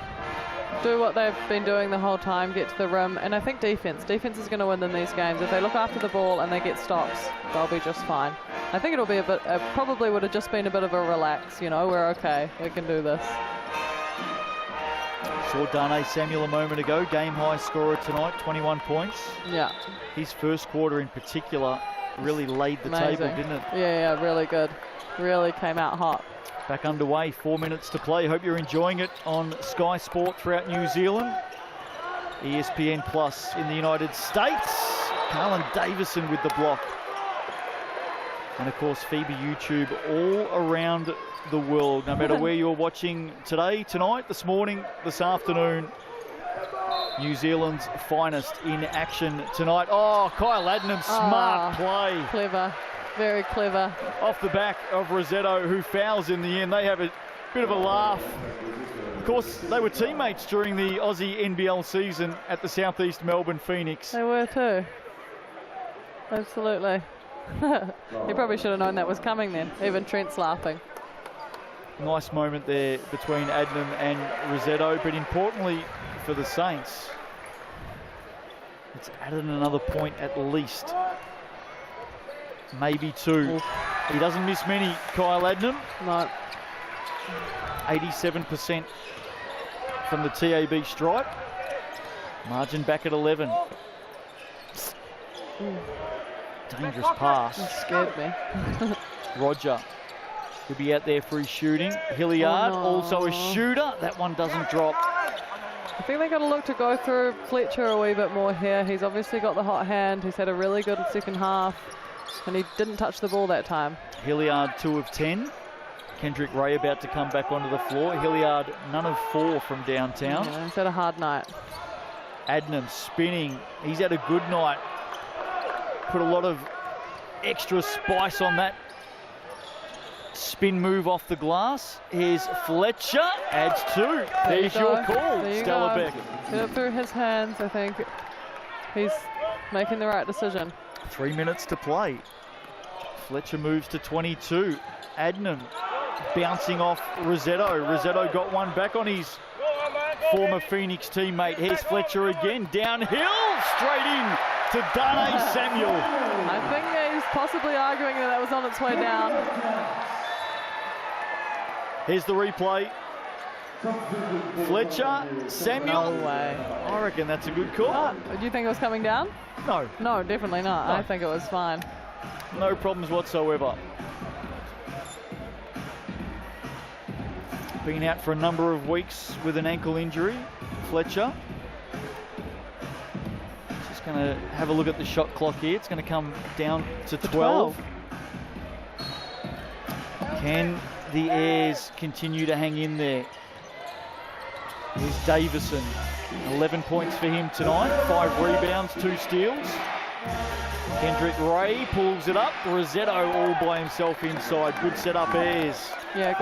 do what they've been doing the whole time, get to the rim, and I think defense is going to win in these games. If they look after the ball and they get stops, they'll be just fine. I think it'll be a bit, probably would have just been a bit of a relax, you know, we're okay, we can do this. Saw Darnay Samuel a moment ago, game high scorer tonight, 21 points. Yeah. His first quarter in particular really laid the table, didn't it? Yeah, really good. Really came out hot. Back underway, 4 minutes to play. Hope you're enjoying it on Sky Sport throughout New Zealand. ESPN Plus in the United States. Carlin Davison with the block. And of course, FIBA YouTube all around the world. No matter where you're watching today, tonight, this morning, this afternoon. New Zealand's finest in action tonight. Oh, Kyle Adnam, smart play. Clever. Very clever. Off the back of Rosetto, who fouls in the end. They have a bit of a laugh. Of course, they were teammates during the Aussie NBL season at the Southeast Melbourne Phoenix. They were too. Absolutely. He probably should have known that was coming then. Even Trent's laughing. Nice moment there between Adnam and Rosetto, but importantly for the Saints, it's added another point at least. Maybe 2. He doesn't miss many, Kyle Adnam. No. 87% from the TAB stripe. Margin back at 11. Dangerous pass. That scared me. Roger could be out there for his shooting. Hilliard, also a shooter. That one doesn't drop. I think they've got to look to go through Fletcher a wee bit more here. He's obviously got the hot hand. He's had a really good second half. And he didn't touch the ball that time. Hilliard 2 of 10. Kendrick Ray about to come back onto the floor. Hilliard none of 4 from downtown. Yeah, he's had a hard night. Adnam spinning. He's had a good night. Put a lot of extra spice on that spin move off the glass. Here's Fletcher. Adds 2. There's your call, Stella Beck. Get it through his hands, I think. He's making the right decision. 3 minutes to play. Fletcher moves to 22. Adnam bouncing off Rosetto. Rosetto got one back on his former Phoenix teammate. Here's Fletcher again. Downhill, straight in to Darnay Samuel. I think he's possibly arguing that was on its way down. Here's the replay. Fletcher, Samuel. No way. I reckon that's a good call. Do you think it was coming down? No, No, definitely not. No. I think it was fine. no problems whatsoever. Been out for a number of weeks with an ankle injury, Fletcher. Just going to have a look at the shot clock here. It's going to come down to 12. Can the Airs continue to hang in there? Here's Davison. 11 points for him tonight. 5 rebounds, 2 steals. Kendrick Ray pulls it up. Rossetto all by himself inside. Good setup, Airs. Yeah,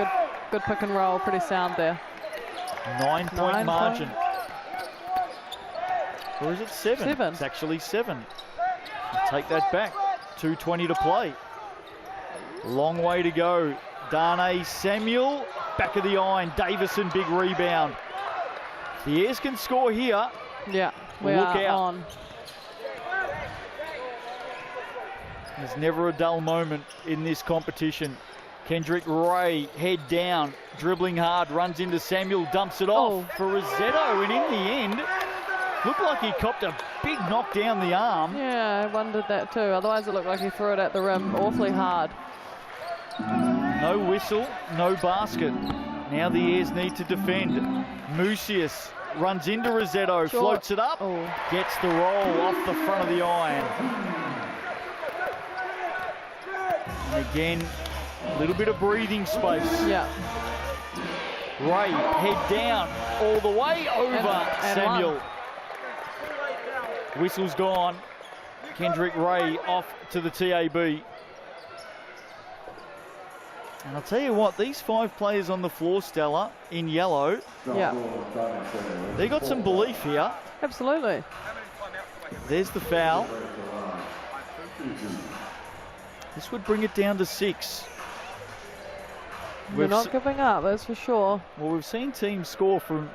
good pick and roll. Pretty sound there. 9-point margin. Or is it 7? 7. It's actually 7. Take that back. 2:20 to play. Long way to go. Darnay Samuel, back of the iron. Davison, big rebound. If the Airs can score here, Yeah, we Look are out. on. there's never a dull moment in this competition. Kendrick Ray, head down, dribbling hard, runs into Samuel, dumps it off for Rossetto, and in the end, looked like he copped a big knock down the arm. Yeah, I wondered that too. Otherwise, it looked like he threw it at the rim awfully hard. No whistle, no basket. Now the Airs need to defend. Mucius runs into Rossetto, Short. floats it up, Oh. gets the roll off the front of the iron. And again, a little bit of breathing space. Yeah. Ray, head down, all the way over And Samuel. one. Whistle's gone. Kendrick Ray off to the TAB. And I'll tell you what, these 5 players on the floor, Stella, in yellow, Yeah. they got some belief here. Absolutely. There's the foul. This would bring it down to 6. We're not giving up, that's for sure. Well, we've seen teams score from,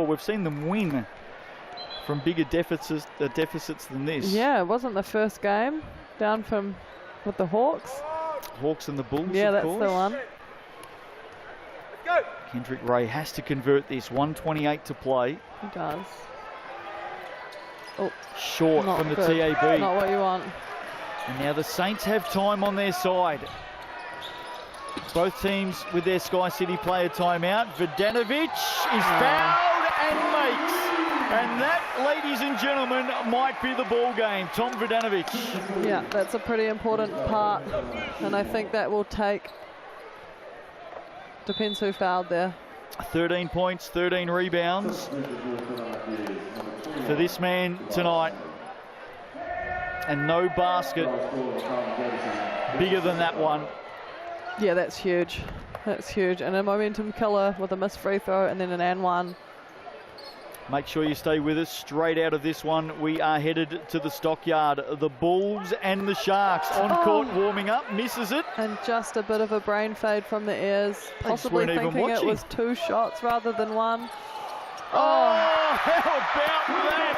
we've seen them win from bigger deficits than this. Yeah, it wasn't the first game down from with the Hawks. Hawks and the Bulls, Yeah, of that's course. the one. Kendrick Ray has to convert this. 1:28 to play. He does. Short Not from the good. TAB. Not what you want. And now the Saints have time on their side. Both teams with their Sky City player timeout. Vodanovic is fouled and makes. And that, ladies and gentlemen, might be the ball game. Tom Vodanovic. Yeah, that's a pretty important part. And I think that will take... Depends who fouled there. 13 points, 13 rebounds for this man tonight. And no basket bigger than that one. Yeah, that's huge. That's huge. And a momentum killer with a missed free throw and then an and one. Make sure you stay with us. Straight out of this one, we are headed to the stockyard. The Bulls and the Sharks on court warming up. Misses it. And just a bit of a brain fade from the Airs. They just Possibly weren't even thinking it watching. was 2 shots rather than 1. Oh, how about that?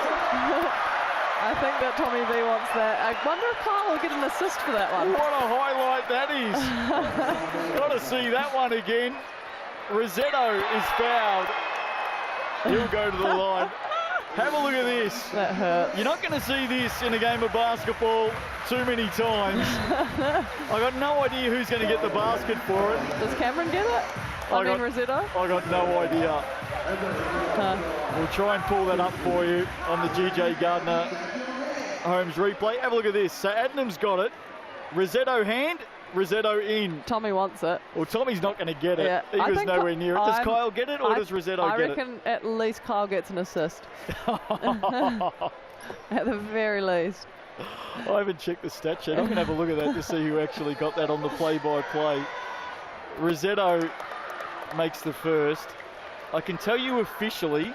I think that Tommy V wants that. I wonder if Kyle will get an assist for that one. What a highlight that is. Got to see that one again. Rossetto is fouled. He'll go to the line. Have a look at this. That hurt. You're not going to see this in a game of basketball too many times. I got no idea who's going to get the basket for it. Does Cameron get it? Rossetto? I got no idea. We'll try and pull that up for you on the GJ Gardner Holmes replay. Have a look at this. So Adnam's got it. Rossetto hand, Rossetto in. Tommy wants it. Well, Tommy's not going to get it. Yeah, He I was think nowhere near it. Does Kyle get it or does Rossetto I get reckon at least Kyle gets an assist. At the very least. I haven't checked the stat sheet. I'm going to have a look at that to see who actually got that on the play-by-play. Rossetto makes the first. I can tell you officially.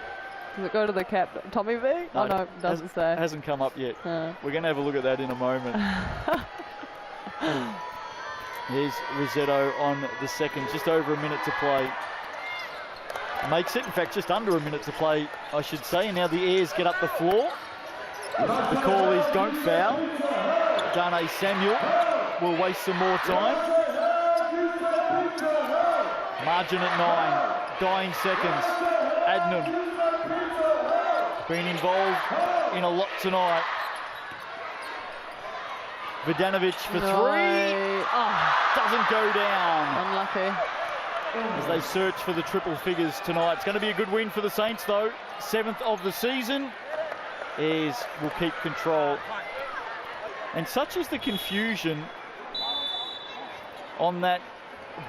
Does it go to the captain? Tommy V? No, Oh, no, it doesn't say. Hasn't come up yet. We're going to have a look at that in a moment. Here's Rossetto on the second, just over a minute to play. Makes it, in fact, just under a minute to play, I should say. And now the Airs get up the floor. The call is don't foul. Darnay Samuel will waste some more time. Margin at 9. Dying seconds. Adnam. Been involved in a lot tonight. Vidanovic for 3. Doesn't go down. Unlucky. As they search for the triple figures tonight. It's going to be a good win for the Saints though. 7th of the season. Ayres will keep control. And such is the confusion on that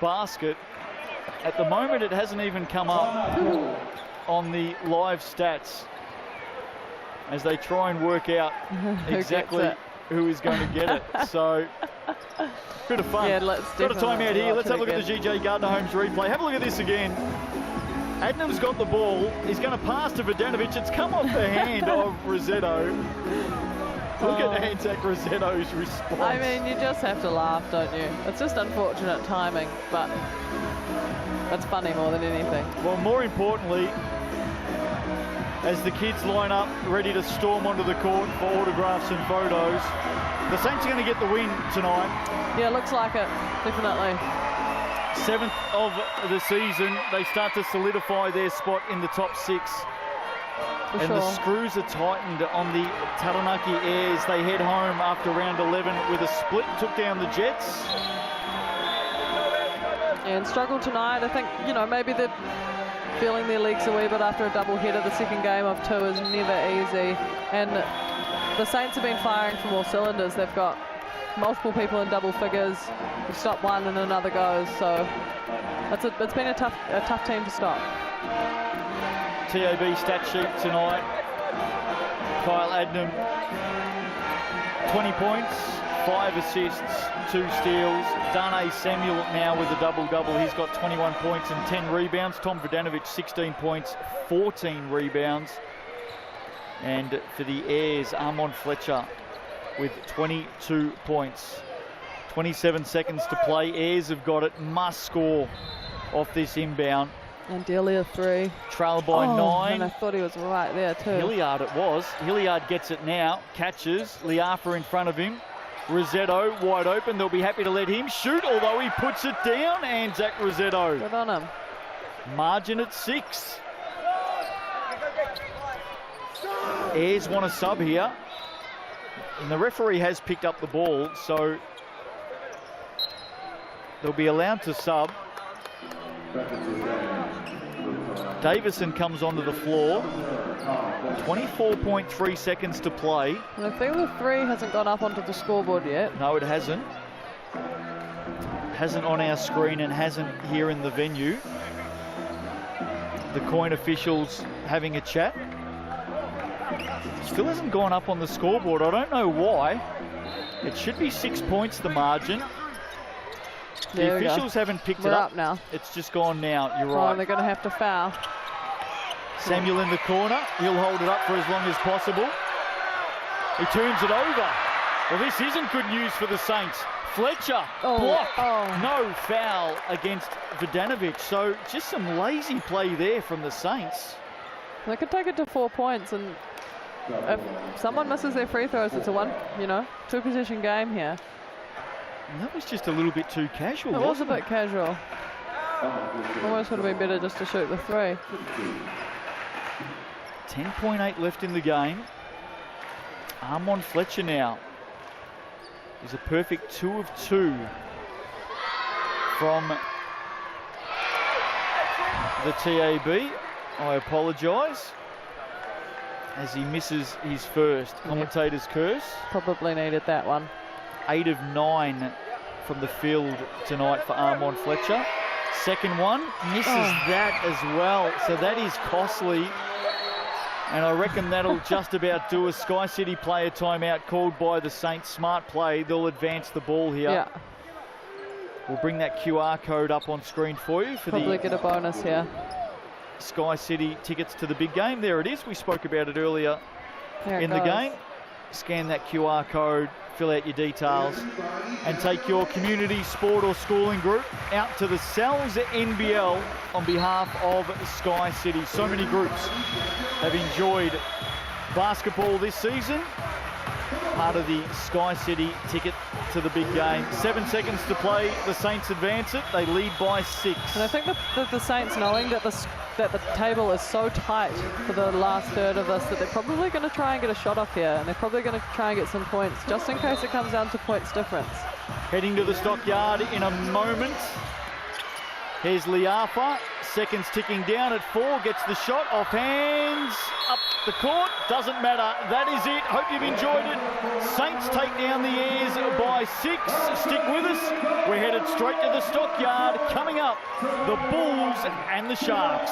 basket. At the moment it hasn't even come up on the live stats as they try and work out exactly who is going to get it. So, bit of fun. Yeah, let's got a timeout here. Let's have a look at the GJ Gardner Holmes replay. Have a look at this again. Adnam's got the ball. He's going to pass to Vidanovic. It's come off the hand of Rossetto. Look at Anzac Rossetto's response. I mean, you just have to laugh, don't you? It's just unfortunate timing, but that's funny more than anything. Well, more importantly, as the kids line up ready to storm onto the court for autographs and photos, the Saints are going to get the win tonight. Yeah, looks like it, definitely. 7th of the season, they start to solidify their spot in the top 6. And the screws are tightened on the Taranaki Ayres. They head home after round 11 with a split, took down the Jets. Yeah, and struggled tonight. I think, you know, maybe they're feeling their legs a wee bit after a double header. The second game of 2 is never easy. And the Saints have been firing from all cylinders. They've got multiple people in double figures. They've stopped one and another goes. So it's been a tough team to stop. TAB stat sheet tonight. Kyle Adnam, 20 points, 5 assists, 2 steals. Darnay Samuel now with a double-double. He's got 21 points and 10 rebounds. Tom Vidanovic, 16 points, 14 rebounds. And for the Ayres, Armand Fletcher with 22 points. 27 seconds to play. Ayres have got it. Must score off this inbound. And Delia 3. Trail by 9. And I thought he was right there too. Hilliard it was. Hilliard gets it now. Catches. Liafa in front of him. Rossetto wide open. They'll be happy to let him shoot, although he puts it down. Anzac Rossetto. Good on him. Margin at 6. Ayres want a sub here. And the referee has picked up the ball, so they'll be allowed to sub. Davison comes onto the floor. 24.3 seconds to play. And I think the 3 hasn't gone up onto the scoreboard yet. No, it hasn't. Hasn't on our screen and hasn't here in the venue. The coin officials having a chat. Still hasn't gone up on the scoreboard. I don't know why. It should be 6 points, the margin. The officials haven't picked it up. Now. It's just gone now. You're right. They're going to have to foul. Samuel in the corner. He'll hold it up for as long as possible. He turns it over. Well, this isn't good news for the Saints. Fletcher, block. No foul against Vidanovic. So just some lazy play there from the Saints. They could take it to 4 points, and if someone misses their free throws, it's a 2 possession game here. And that was just a little bit too casual. It was a bit casual. Almost would have been better just to shoot the 3. 10.8 left in the game. Armand Fletcher now is a perfect 2 of 2 from the TAB. I apologise as he misses his first. Commentator's curse. Probably needed that one. 8 of 9 from the field tonight for Armand Fletcher. Second one, misses that as well. So that is costly. And I reckon that'll just about do a Sky City player timeout called by the Saints. Smart play. They'll advance the ball here. Yeah. We'll bring that QR code up on screen for you. Probably get a bonus here. Sky City tickets to the big game. There it is. We spoke about it earlier in the game. Scan that QR code, fill out your details, and take your community, sport or schooling group out to the Cells NBL on behalf of Sky City. So many groups have enjoyed basketball this season. Part of the Sky City ticket to into the big game. 7 seconds to play. The Saints advance it. They lead by 6. And I think that the Saints, knowing that the table is so tight for the last third of this, that they're probably going to try and get a shot off here, and they're probably going to try and get some points, just in case it comes down to points difference. Heading to the stockyard in a moment. Here's Liafa. Seconds ticking down at 4. Gets the shot off hands. Up the court. Doesn't matter. That is it. Hope you've enjoyed it. Saints take down the Airs by 6. Stick with us. We're headed straight to the stockyard. Coming up, the Bulls and the Sharks.